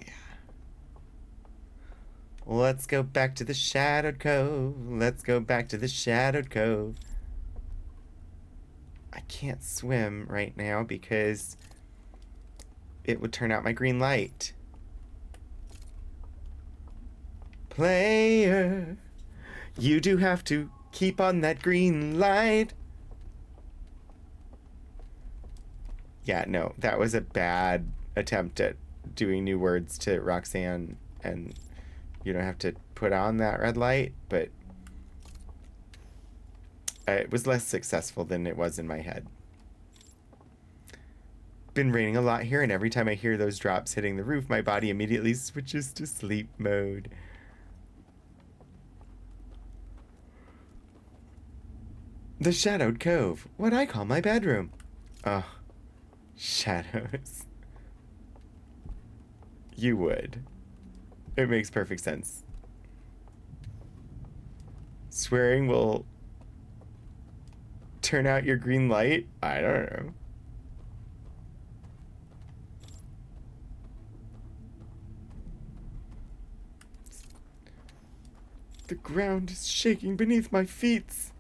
Let's go back to the Shadowed Cove. Let's go back to the Shadowed Cove. I can't swim right now because it would turn out my green light. Player, you do have to keep on that green light. Yeah, no, that was a bad attempt at doing new words to Roxanne, and you don't have to put on that red light, but it was less successful than it was in my head. Been raining a lot here, and every time I hear those drops hitting the roof, my body immediately switches to sleep mode. The Shadowed Cove, what I call my bedroom. Oh, shadows. You would. It makes perfect sense. Swearing will turn out your green light? I don't know. The ground is shaking beneath my feet.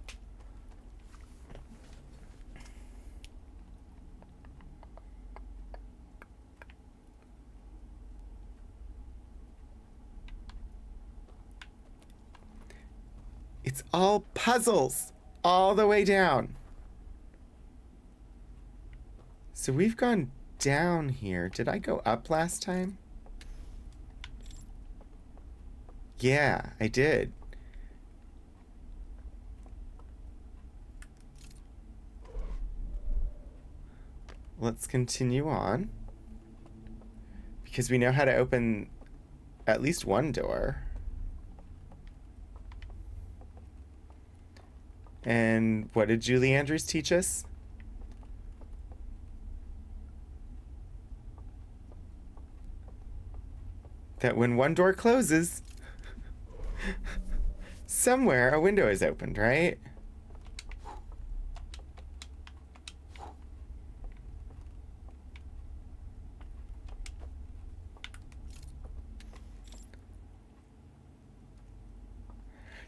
It's all puzzles all the way down. So we've gone down here. Did I go up last time? Yeah, I did. Let's continue on. Because we know how to open at least one door. And what did Julie Andrews teach us? That when one door closes, somewhere a window is opened, right?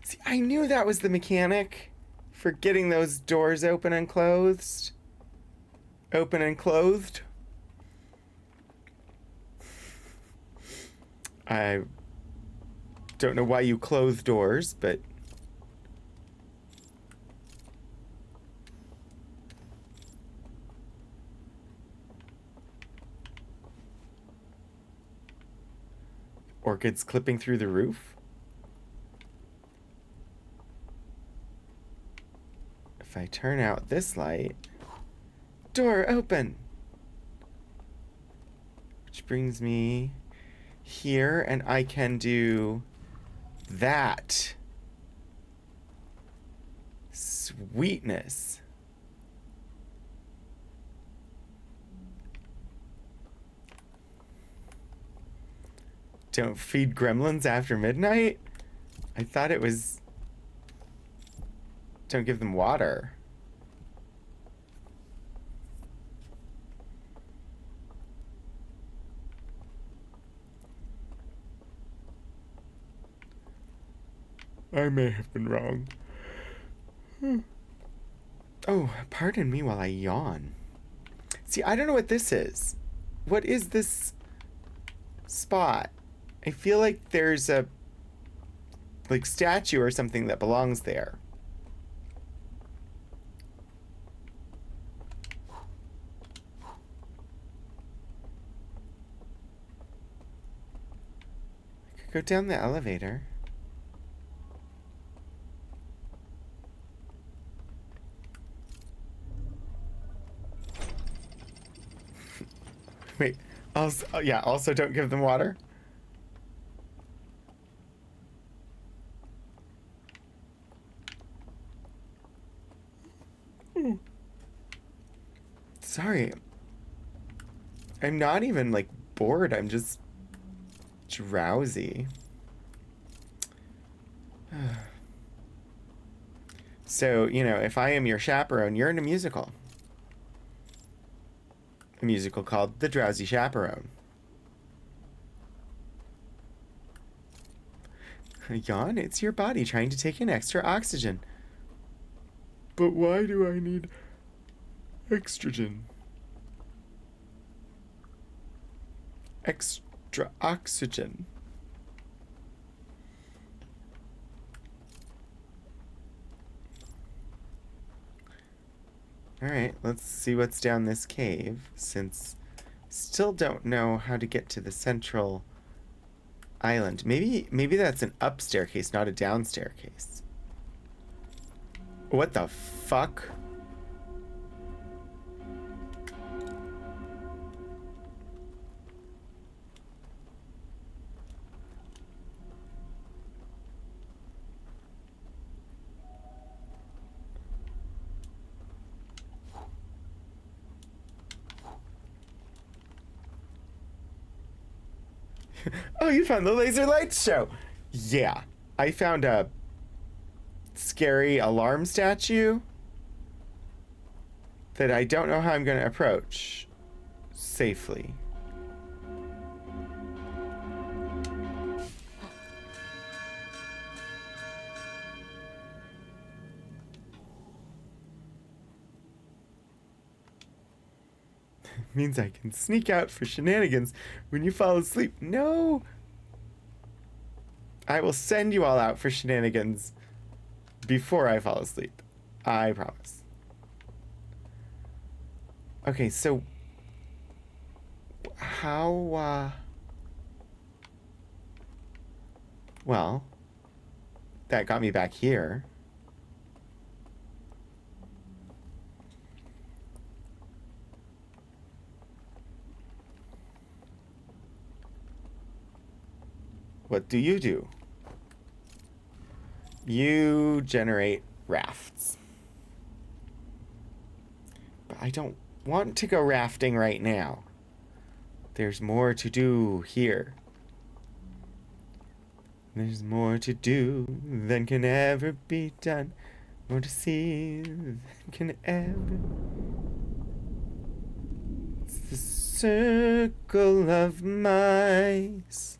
See, I knew that was the mechanic for getting those doors open and closed. Open and clothed. I don't know why you close doors, but orchids clipping through the roof. If I turn out this light, door open. Which brings me here, and I can do that. Sweetness. Don't feed gremlins after midnight? I thought it was don't give them water. I may have been wrong. Oh, pardon me while I yawn. See, I don't know what this is. What is this spot? I feel like there's a like statue or something that belongs there. I could go down the elevator. Wait, also, yeah, also don't give them water. Sorry. I'm not even, like, bored. I'm just drowsy. So, you know, if I am your chaperone, you're in a musical. A musical called The Drowsy Chaperone. Yawn, it's your body trying to take in extra oxygen. But why do I need estrogen? Extra oxygen. Alright, let's see what's down this cave, since still don't know how to get to the central island. Maybe that's an up staircase, not a down staircase. What the fuck? Oh, you found the laser lights show. Yeah, I found a scary alarm statue that I don't know how I'm going to approach safely. Means I can sneak out for shenanigans when you fall asleep. No! I will send you all out for shenanigans before I fall asleep. I promise. Okay, so how, well, that got me back here. What do? You generate rafts. But I don't want to go rafting right now. There's more to do here. There's more to do than can ever be done. More to see than can ever. It's the circle of mice.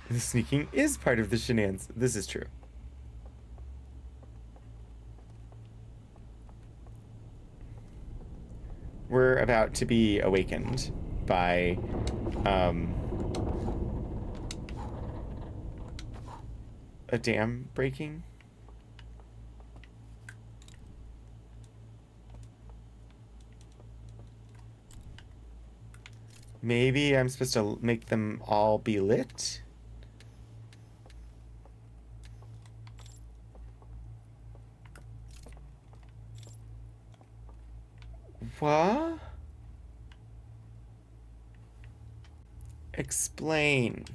The sneaking is part of the shenanigans. This is true. We're about to be awakened by a dam breaking. Maybe I'm supposed to make them all be lit? What? Explain.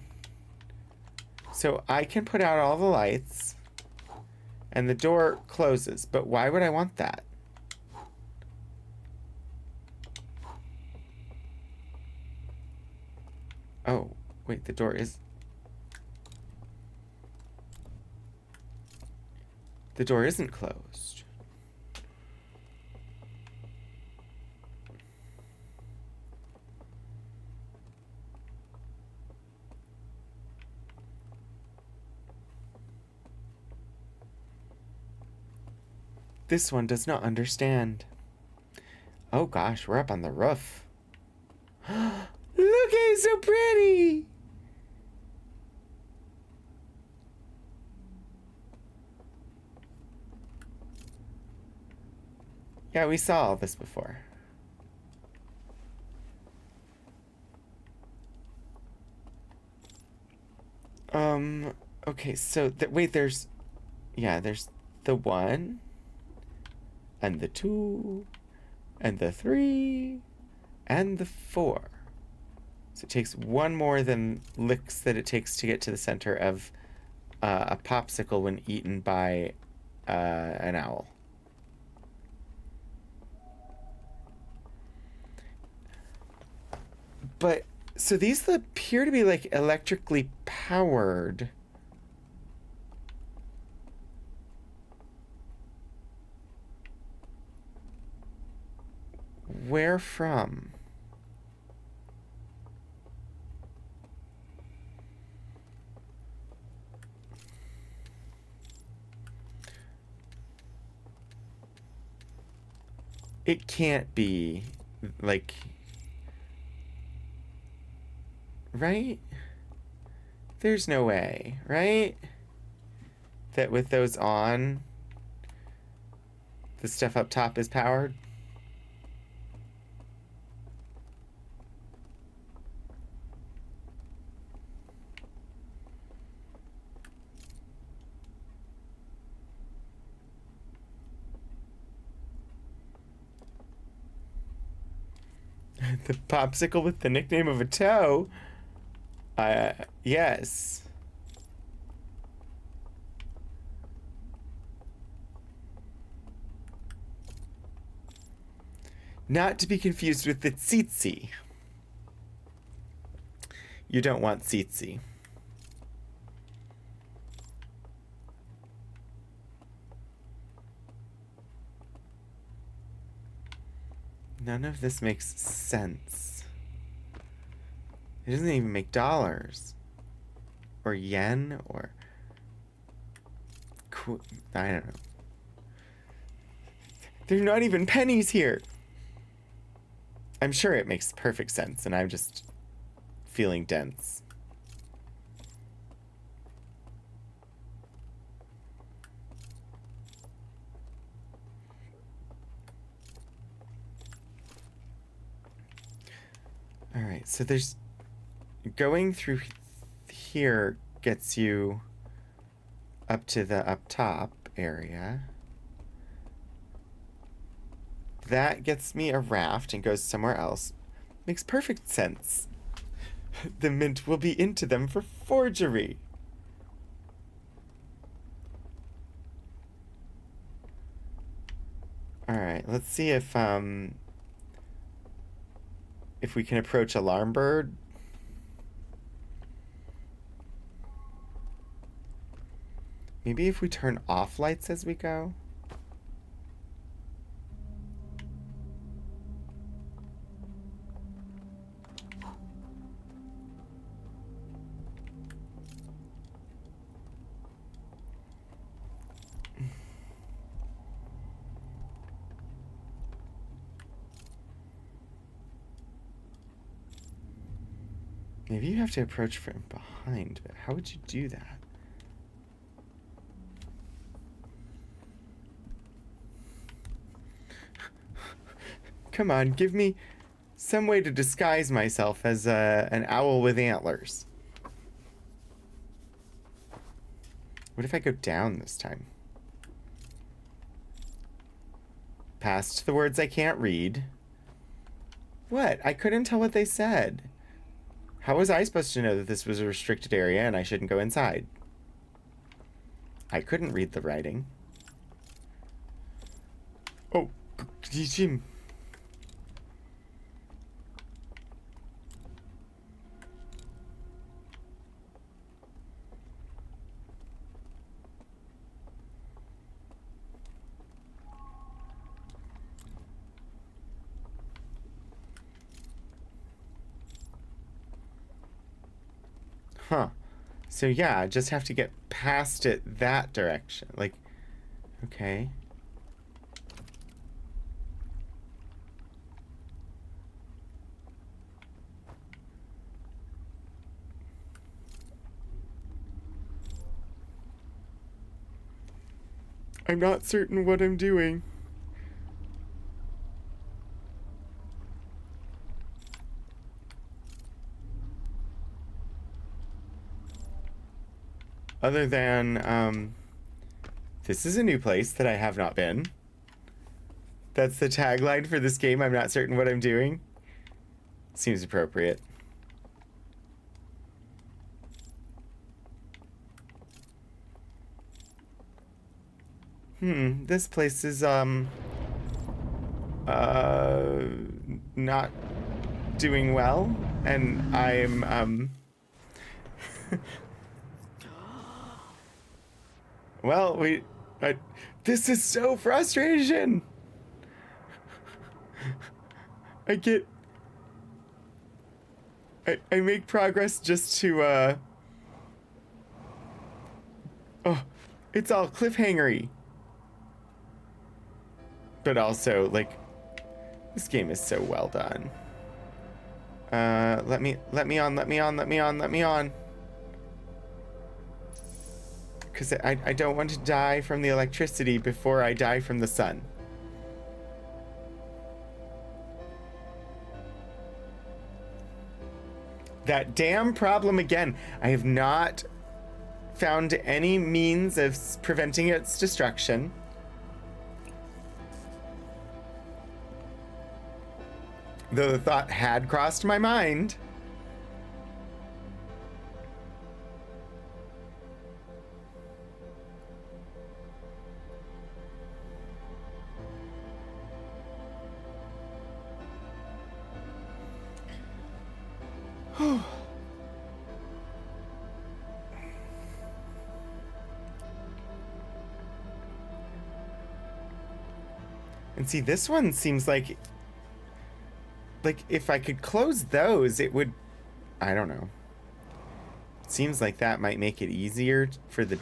So I can put out all the lights and the door closes, but why would I want that? Oh, wait, the door is... The door isn't closed. This one does not understand. Oh gosh, we're up on the roof. Look, it's so pretty! Yeah, we saw all this before. Okay, so, wait, there's... Yeah, there's the 1, and the 2, and the 3, and the 4. So it takes one more than licks that it takes to get to the center of a popsicle when eaten by an owl. But so these appear to be like electrically powered. Where from? It can't be, like, right? There's no way, right? That with those on, the stuff up top is powered? The popsicle with the nickname of a toe? Yes. Not to be confused with the tsitsi. You don't want tsitsi. None of this makes sense. It doesn't even make dollars. Or yen, or... I don't know. There's not even pennies here! I'm sure it makes perfect sense, and I'm just feeling dense. Alright, so there's... Going through here gets you up to the up top area. That gets me a raft and goes somewhere else. Makes perfect sense. The mint will be into them for forgery. Alright, let's see if we can approach Alarm Bird. Maybe if we turn off lights as we go. Maybe you have to approach from behind, but how would you do that? Come on, give me some way to disguise myself as an owl with antlers. What if I go down this time? Past the words I can't read. What? I couldn't tell what they said. How was I supposed to know that this was a restricted area and I shouldn't go inside? I couldn't read the writing. Oh, Jim. Huh. So yeah, I just have to get past it that direction. Like, okay. I'm not certain what I'm doing. Other than, this is a new place that I have not been. That's the tagline for this game. I'm not certain what I'm doing. Seems appropriate. This place is, not doing well, and I'm, well, this is so frustration. I make progress just to, oh, it's all cliffhangery. But also, like, this game is so well done. Let me on. Because I don't want to die from the electricity before I die from the sun. That damn problem again. I have not found any means of preventing its destruction. Though the thought had crossed my mind. And see, this one seems like if I could close those, it would, I don't know. It seems like that might make it easier for the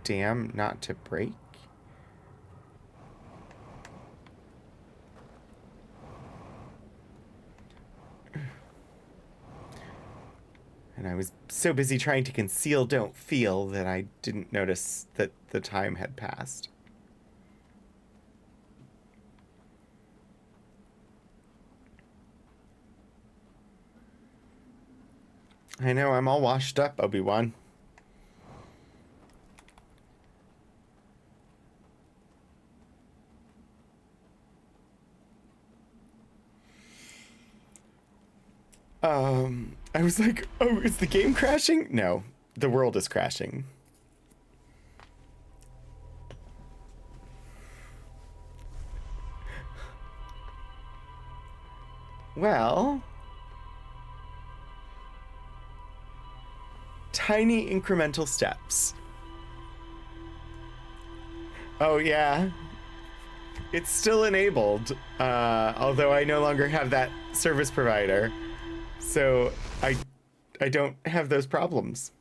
dam not to break. And I was so busy trying to conceal don't feel that I didn't notice that the time had passed. I know, I'm all washed up, Obi-Wan. I was like, oh, is the game crashing? No, the world is crashing. Well... tiny incremental steps. Oh yeah, it's still enabled, although I no longer have that service provider, so I don't have those problems.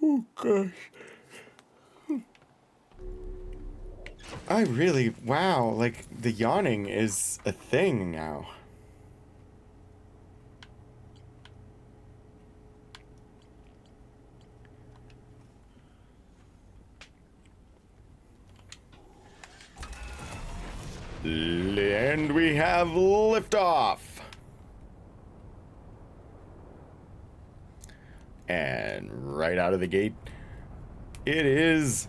Oh gosh. I really, wow, like, the yawning is a thing now. And we have liftoff. And right out of the gate, it is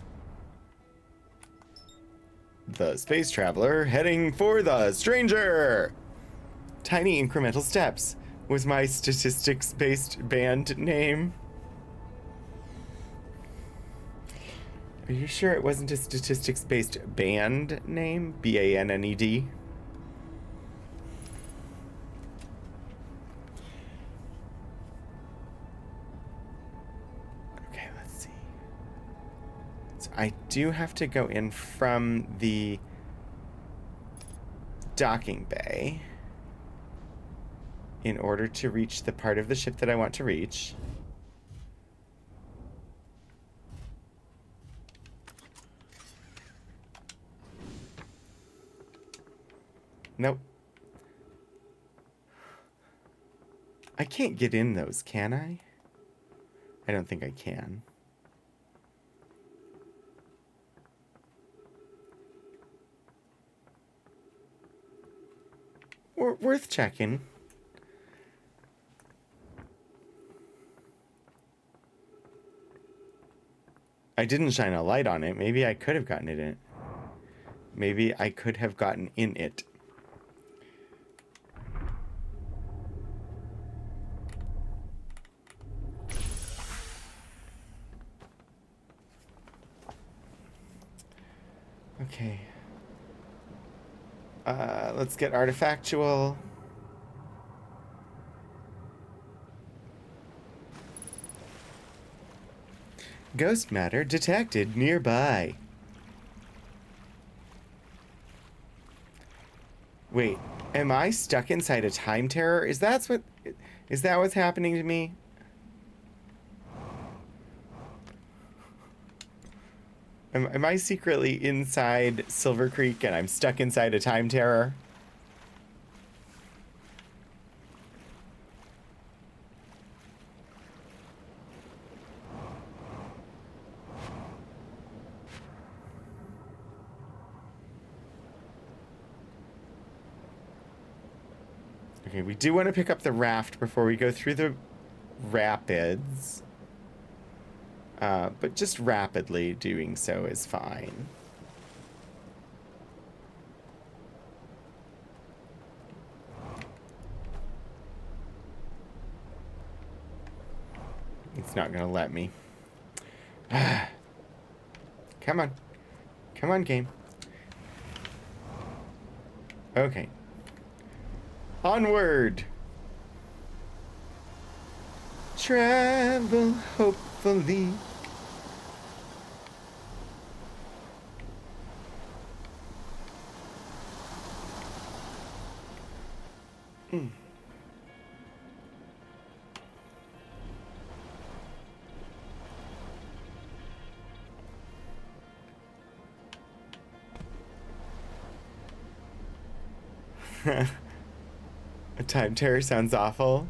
the space traveler heading for the stranger. Tiny incremental steps was my statistics-based band name. Are you sure it wasn't a statistics-based band name? B-A-N-N-E-D? Okay, let's see. So I do have to go in from the docking bay in order to reach the part of the ship that I want to reach. Nope. I can't get in those, can I? I don't think I can. Worth checking. I didn't shine a light on it. Maybe I could have gotten it in. Maybe I could have gotten in it. Okay. Let's get artifactual. Ghost matter detected nearby. Wait, am I stuck inside a time terror? Is that what's happening to me? Am I secretly inside Silver Creek and I'm stuck inside a time terror? Okay, we do want to pick up the raft before we go through the rapids. But just rapidly doing so is fine. It's not gonna let me. Come on. Come on, game. Okay. Onward! Travel hopefully. A time terror sounds awful.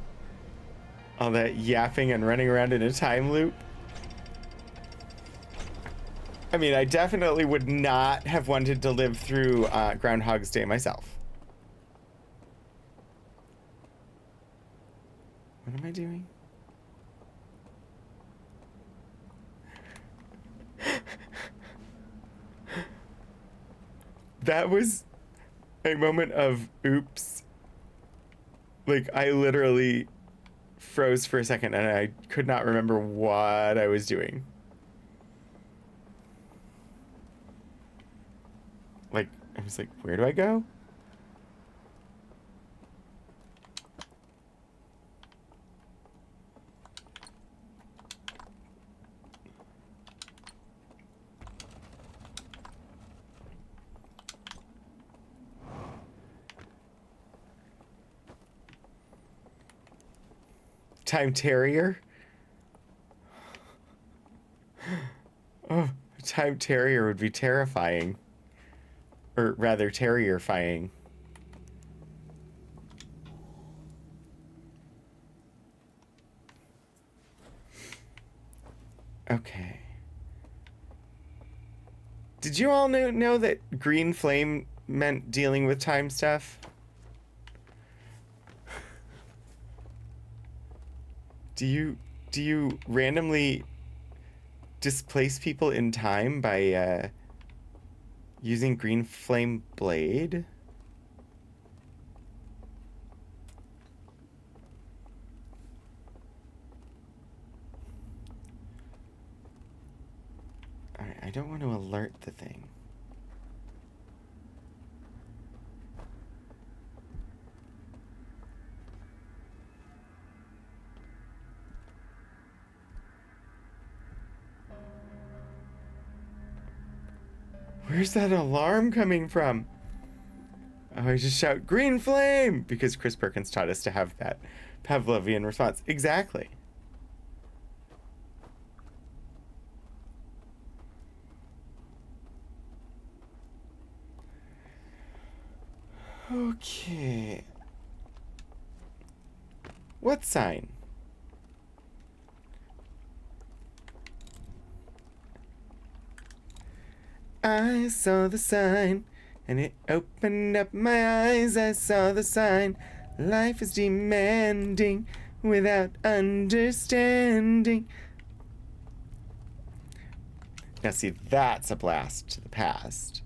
All that yapping and running around in a time loop. I mean, I definitely would not have wanted to live through Groundhog's Day myself. What am I doing? That was a moment of oops. Like, I literally froze for a second and I could not remember what I was doing. Like, I was like, where do I go? Time Terrier? Oh, a Time Terrier would be terrifying. Or rather, terrifying. Okay. Did you all know that green flame meant dealing with time stuff? Do you randomly displace people in time by using green flame blade? Alright, I don't want to alert the thing. Where's that alarm coming from? Oh, I just shout, green flame! Because Chris Perkins taught us to have that Pavlovian response. Exactly. Okay. What sign? I saw the sign, and it opened up my eyes. I saw the sign. Life is demanding without understanding. Now, see, that's a blast to the past.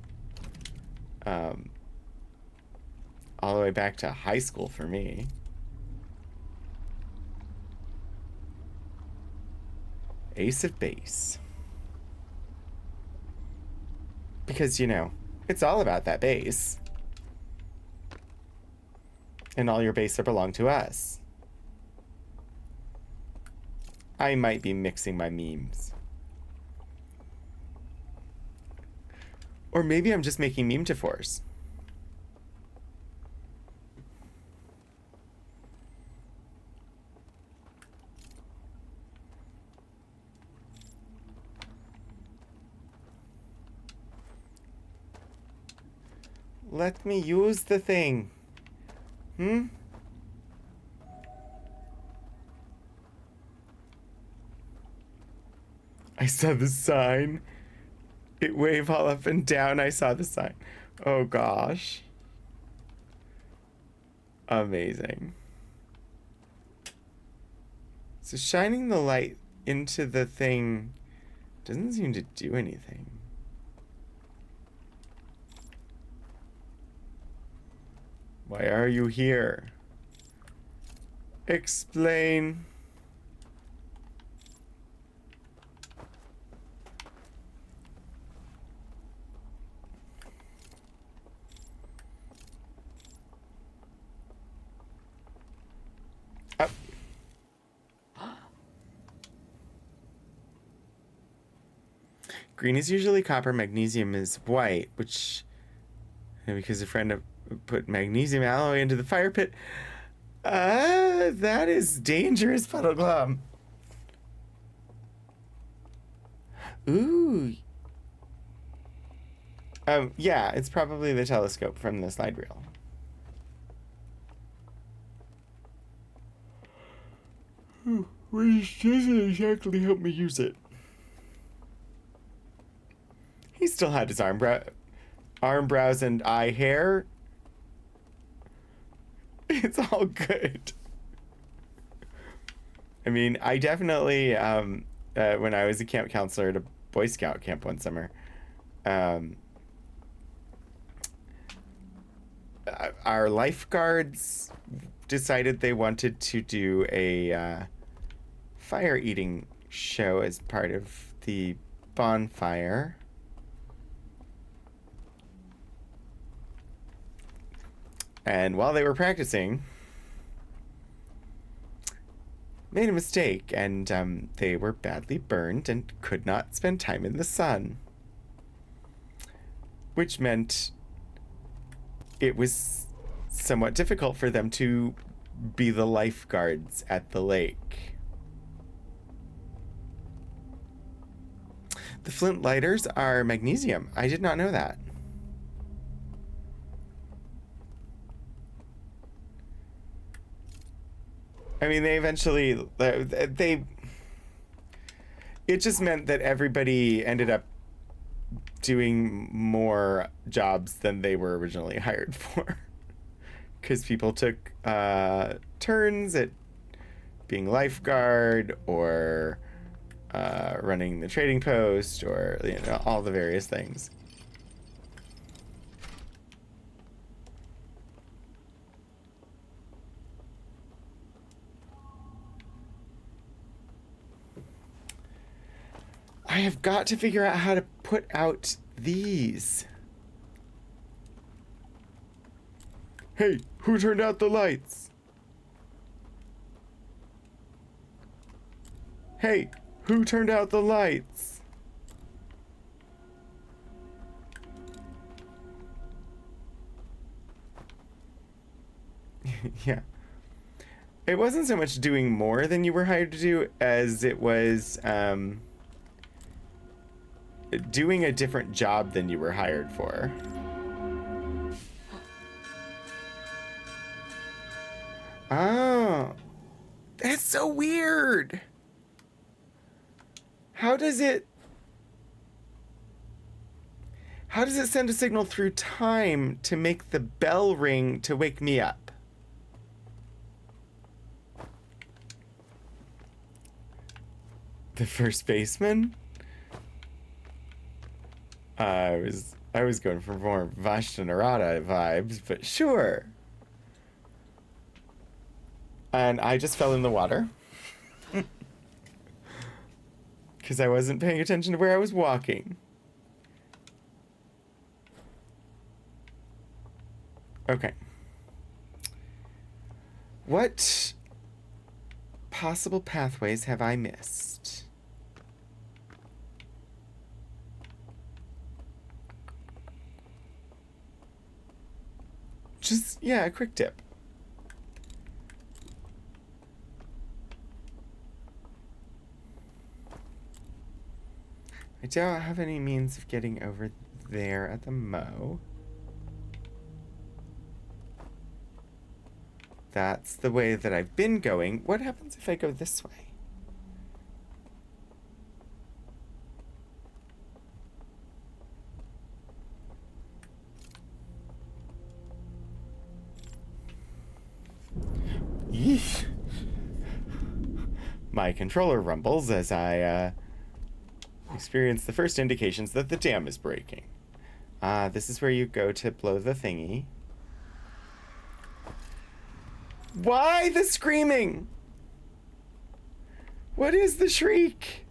All the way back to high school for me. Ace of Base. Because, you know, It's all about that base. And all your base that belong to us. I might be mixing my memes. Or maybe I'm just making meme-to-force. Let me use the thing. I saw the sign. It waved all up and down. I saw the sign. Oh gosh. Amazing. So shining the light into the thing doesn't seem to do anything. Why are you here? Explain. Green is usually copper, magnesium is white, which, because a friend put magnesium alloy into the fire pit. That is dangerous, Puddleglum. Ooh. Yeah, it's probably the telescope from the slide reel. Which doesn't exactly help me use it. He still had his arm, brows, and eye hair. It's all good. I mean, I definitely, when I was a camp counselor at a Boy Scout camp one summer, our lifeguards decided they wanted to do a fire eating show as part of the bonfire. And while they were practicing, made a mistake, and they were badly burned and could not spend time in the sun. Which meant it was somewhat difficult for them to be the lifeguards at the lake. The flint lighters are magnesium. I did not know that. I mean, they eventually, it just meant that everybody ended up doing more jobs than they were originally hired for. Because people took turns at being lifeguard or running the trading post or, all the various things. I have got to figure out how to put out these. Hey, who turned out the lights? Hey, who turned out the lights? Yeah. It wasn't so much doing more than you were hired to do as it was, doing a different job than you were hired for. Oh, that's so weird. How does it send a signal through time to make the bell ring to wake me up? The first baseman? I was going for more Vashta Narada vibes, but sure. And I just fell in the water. Because I wasn't paying attention to where I was walking. Okay. What possible pathways have I missed? Just, yeah, a quick tip. I don't have any means of getting over there at the Mo. That's the way that I've been going. What happens if I go this way? Yeesh. My controller rumbles as I experience the first indications that the dam is breaking. This is where you go to blow the thingy. Why the screaming? What is the shriek?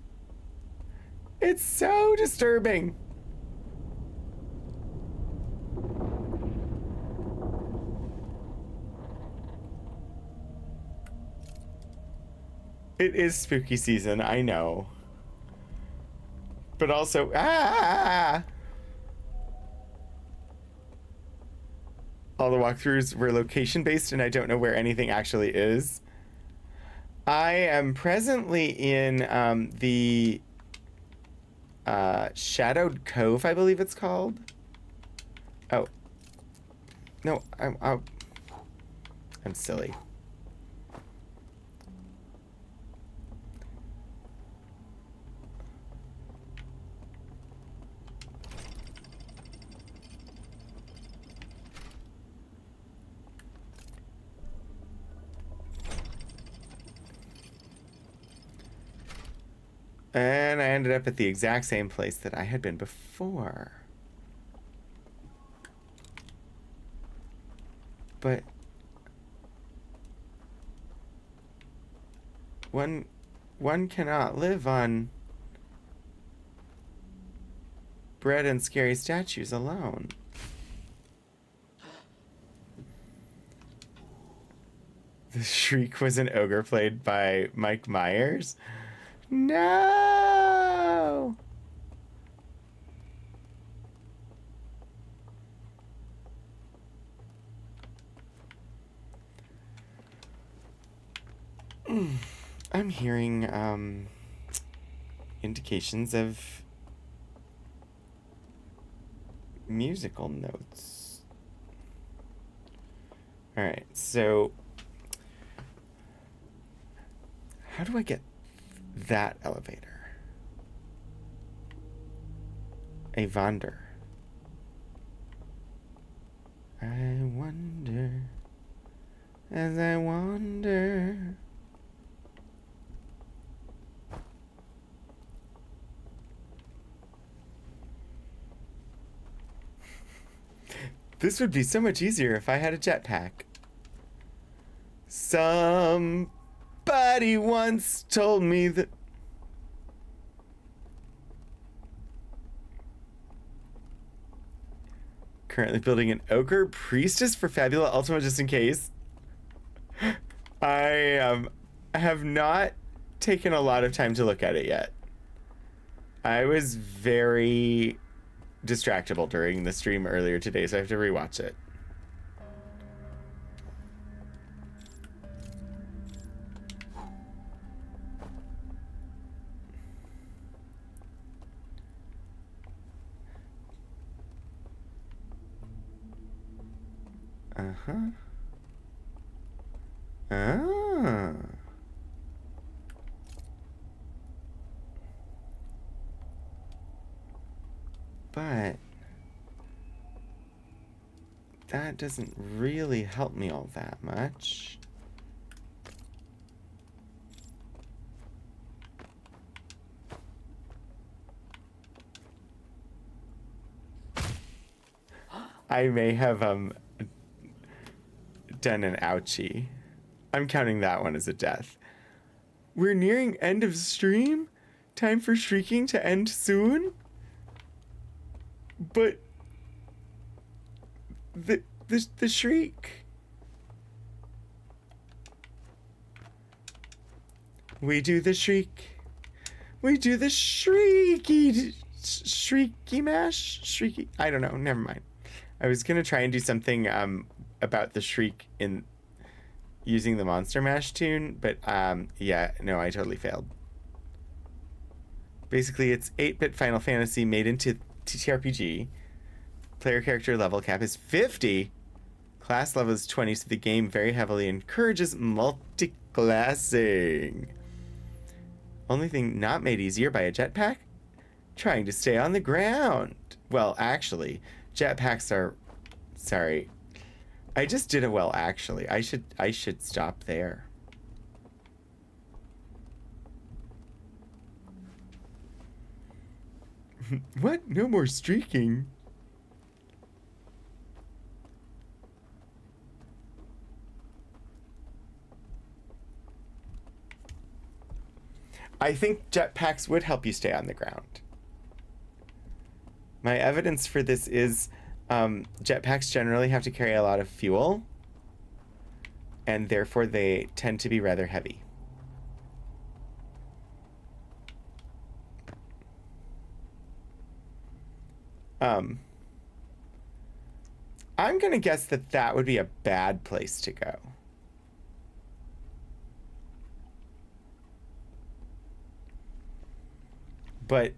It's so disturbing. It is spooky season, I know. But also, all the walkthroughs were location based and I don't know where anything actually is. I am presently in the Shadowed Cove, I believe it's called. Oh. No, I'm silly. And I ended up at the exact same place that I had been before. But one cannot live on bread and scary statues alone. The shriek was an ogre played by Mike Myers. No! I'm hearing indications of musical notes. All right, so how do I get that elevator? A Wander. I wonder as I wander. This would be so much easier if I had a jetpack. Somebody once told me that... Currently building an Ogre Priestess for Fabula Ultima just in case. I have not taken a lot of time to look at it yet. I was very distractible during the stream earlier today, so I have to rewatch it. Uh-huh. Ah. But that doesn't really help me all that much. I may have done an ouchie. I'm counting that one as a death. We're nearing end of stream? Time for shrieking to end soon? But the shriek. We do the shriek. We do the shrieky mash? Shrieky? I don't know. Never mind. I was going to try and do something about the shriek in using the Monster Mash tune, but yeah, no, I totally failed. Basically, it's 8-bit Final Fantasy made into TTRPG. Player character level cap is 50. Class level is 20, so the game very heavily encourages multi-classing. Only thing not made easier by a jetpack? Trying to stay on the ground. Well, actually, jetpacks are... Sorry. I just did a well, actually. I should stop there. What? No more streaking. I think jetpacks would help you stay on the ground. My evidence for this is jetpacks generally have to carry a lot of fuel, and therefore they tend to be rather heavy. I'm gonna guess that that would be a bad place to go. But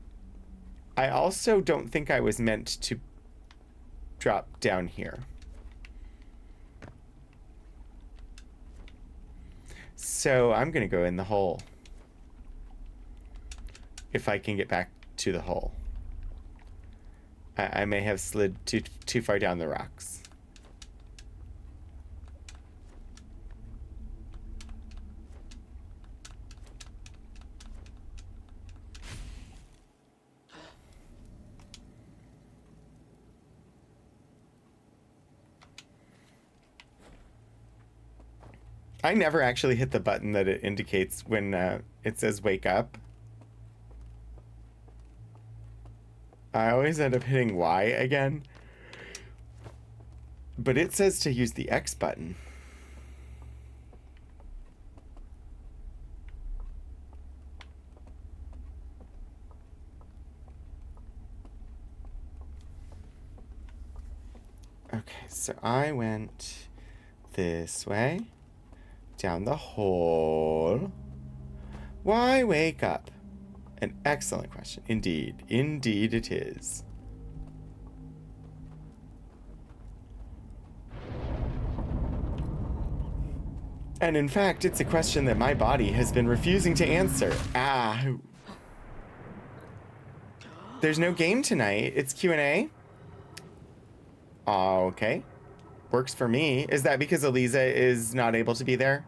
I also don't think I was meant to drop down here. So I'm gonna go in the hole. If I can get back to the hole. I may have slid too far down the rocks. I never actually hit the button that it indicates when it says wake up. I always end up hitting Y again. But it says to use the X button. Okay, so I went this way. Down the hole. Why wake up? An excellent question. Indeed. Indeed it is. And in fact, it's a question that my body has been refusing to answer. Ah. There's no game tonight. It's Q&A. Okay. Works for me. Is that because Eliza is not able to be there?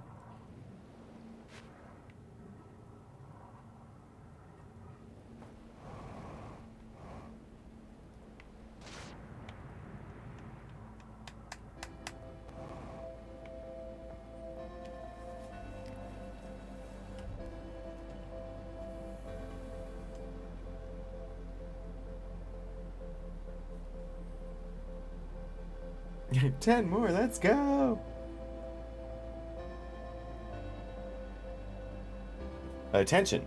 Ten more, let's go! Attention!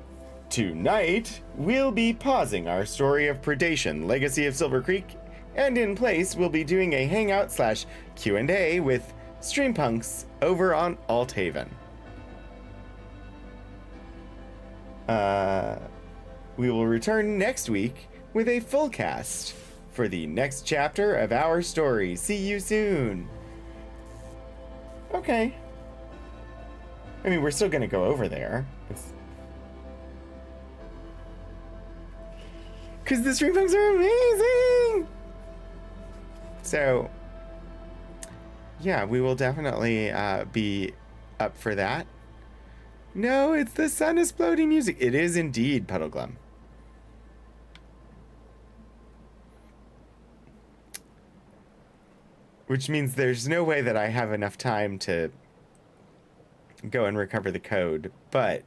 Tonight, we'll be pausing our story of predation, Legacy of Silver Creek, and in place, we'll be doing a hangout / Q&A with Streampunks over on Althaven. We will return next week with a full cast for the next chapter of our story. See you soon. Okay. I mean, we're still gonna go over there. Because the Streampunks are amazing! So, yeah, we will definitely be up for that. No, it's the sun exploding music. It is indeed Puddleglum. Which means there's no way that I have enough time to go and recover the code. But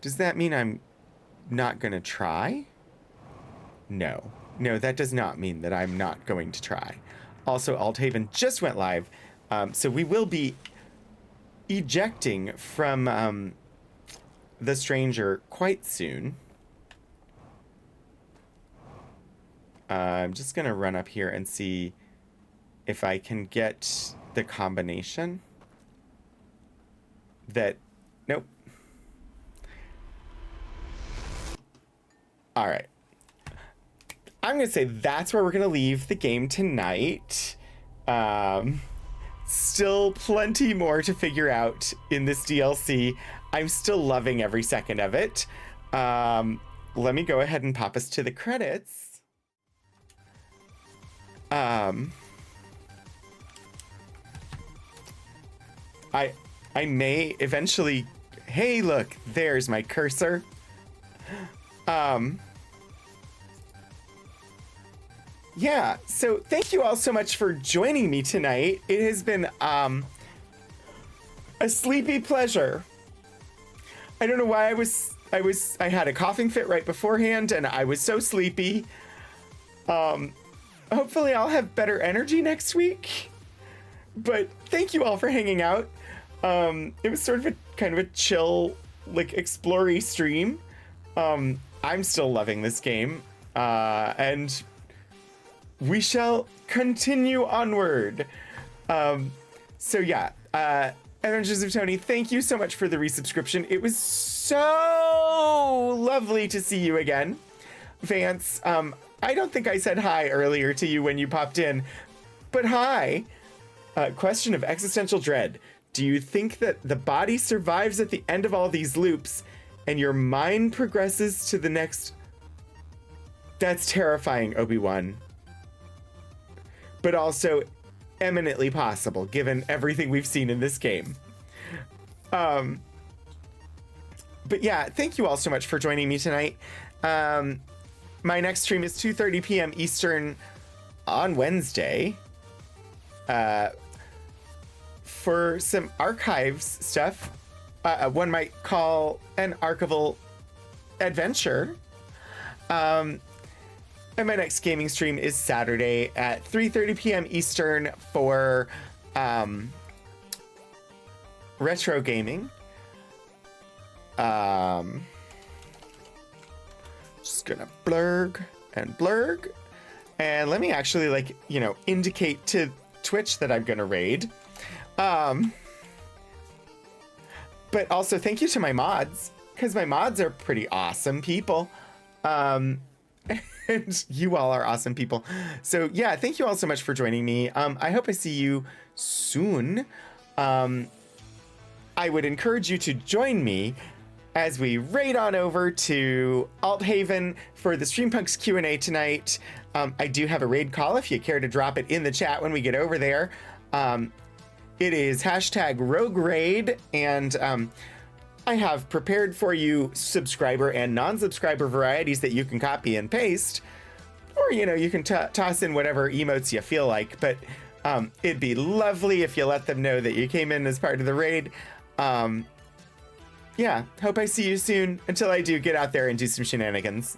does that mean I'm not going to try? No. No, that does not mean that I'm not going to try. Also, Althaven just went live. So we will be ejecting from The Stranger quite soon. I'm just going to run up here and see if I can get the combination that... Nope. All right. I'm going to say that's where we're going to leave the game tonight. Still plenty more to figure out in this DLC. I'm still loving every second of it. Let me go ahead and pop us to the credits. I may eventually... Hey, look, there's my cursor. Yeah, so thank you all so much for joining me tonight. It has been a sleepy pleasure. I don't know why I had a coughing fit right beforehand and I was so sleepy. Hopefully I'll have better energy next week. But thank you all for hanging out. It was sort of a kind of a chill, like, explory stream. I'm still loving this game. And we shall continue onward. So yeah, Adventures of Tony, thank you so much for the resubscription. It was so lovely to see you again. Vance, I don't think I said hi earlier to you when you popped in, but hi. Question of existential dread. Do you think that the body survives at the end of all these loops and your mind progresses to the next? That's terrifying, Obi-Wan. But also eminently possible, given everything we've seen in this game. But yeah, thank you all so much for joining me tonight. My next stream is 2:30 p.m. Eastern on Wednesday. For some archives stuff, one might call an archival adventure. And my next gaming stream is Saturday at 3:30 p.m. Eastern for retro gaming. Just gonna blurg and blurg. And let me actually, like, you know, indicate to Twitch that I'm gonna raid. But also thank you to my mods, because my mods are pretty awesome people. And you all are awesome people. So yeah, thank you all so much for joining me. I hope I see you soon. I would encourage you to join me as we raid on over to Althaven for the Streampunks Q&A tonight. I do have a raid call if you care to drop it in the chat when we get over there. It is #RogueRaid, and I have prepared for you subscriber and non-subscriber varieties that you can copy and paste, or, you know, you can toss in whatever emotes you feel like, but it'd be lovely if you let them know that you came in as part of the raid. Yeah, hope I see you soon. Until I do, get out there and do some shenanigans.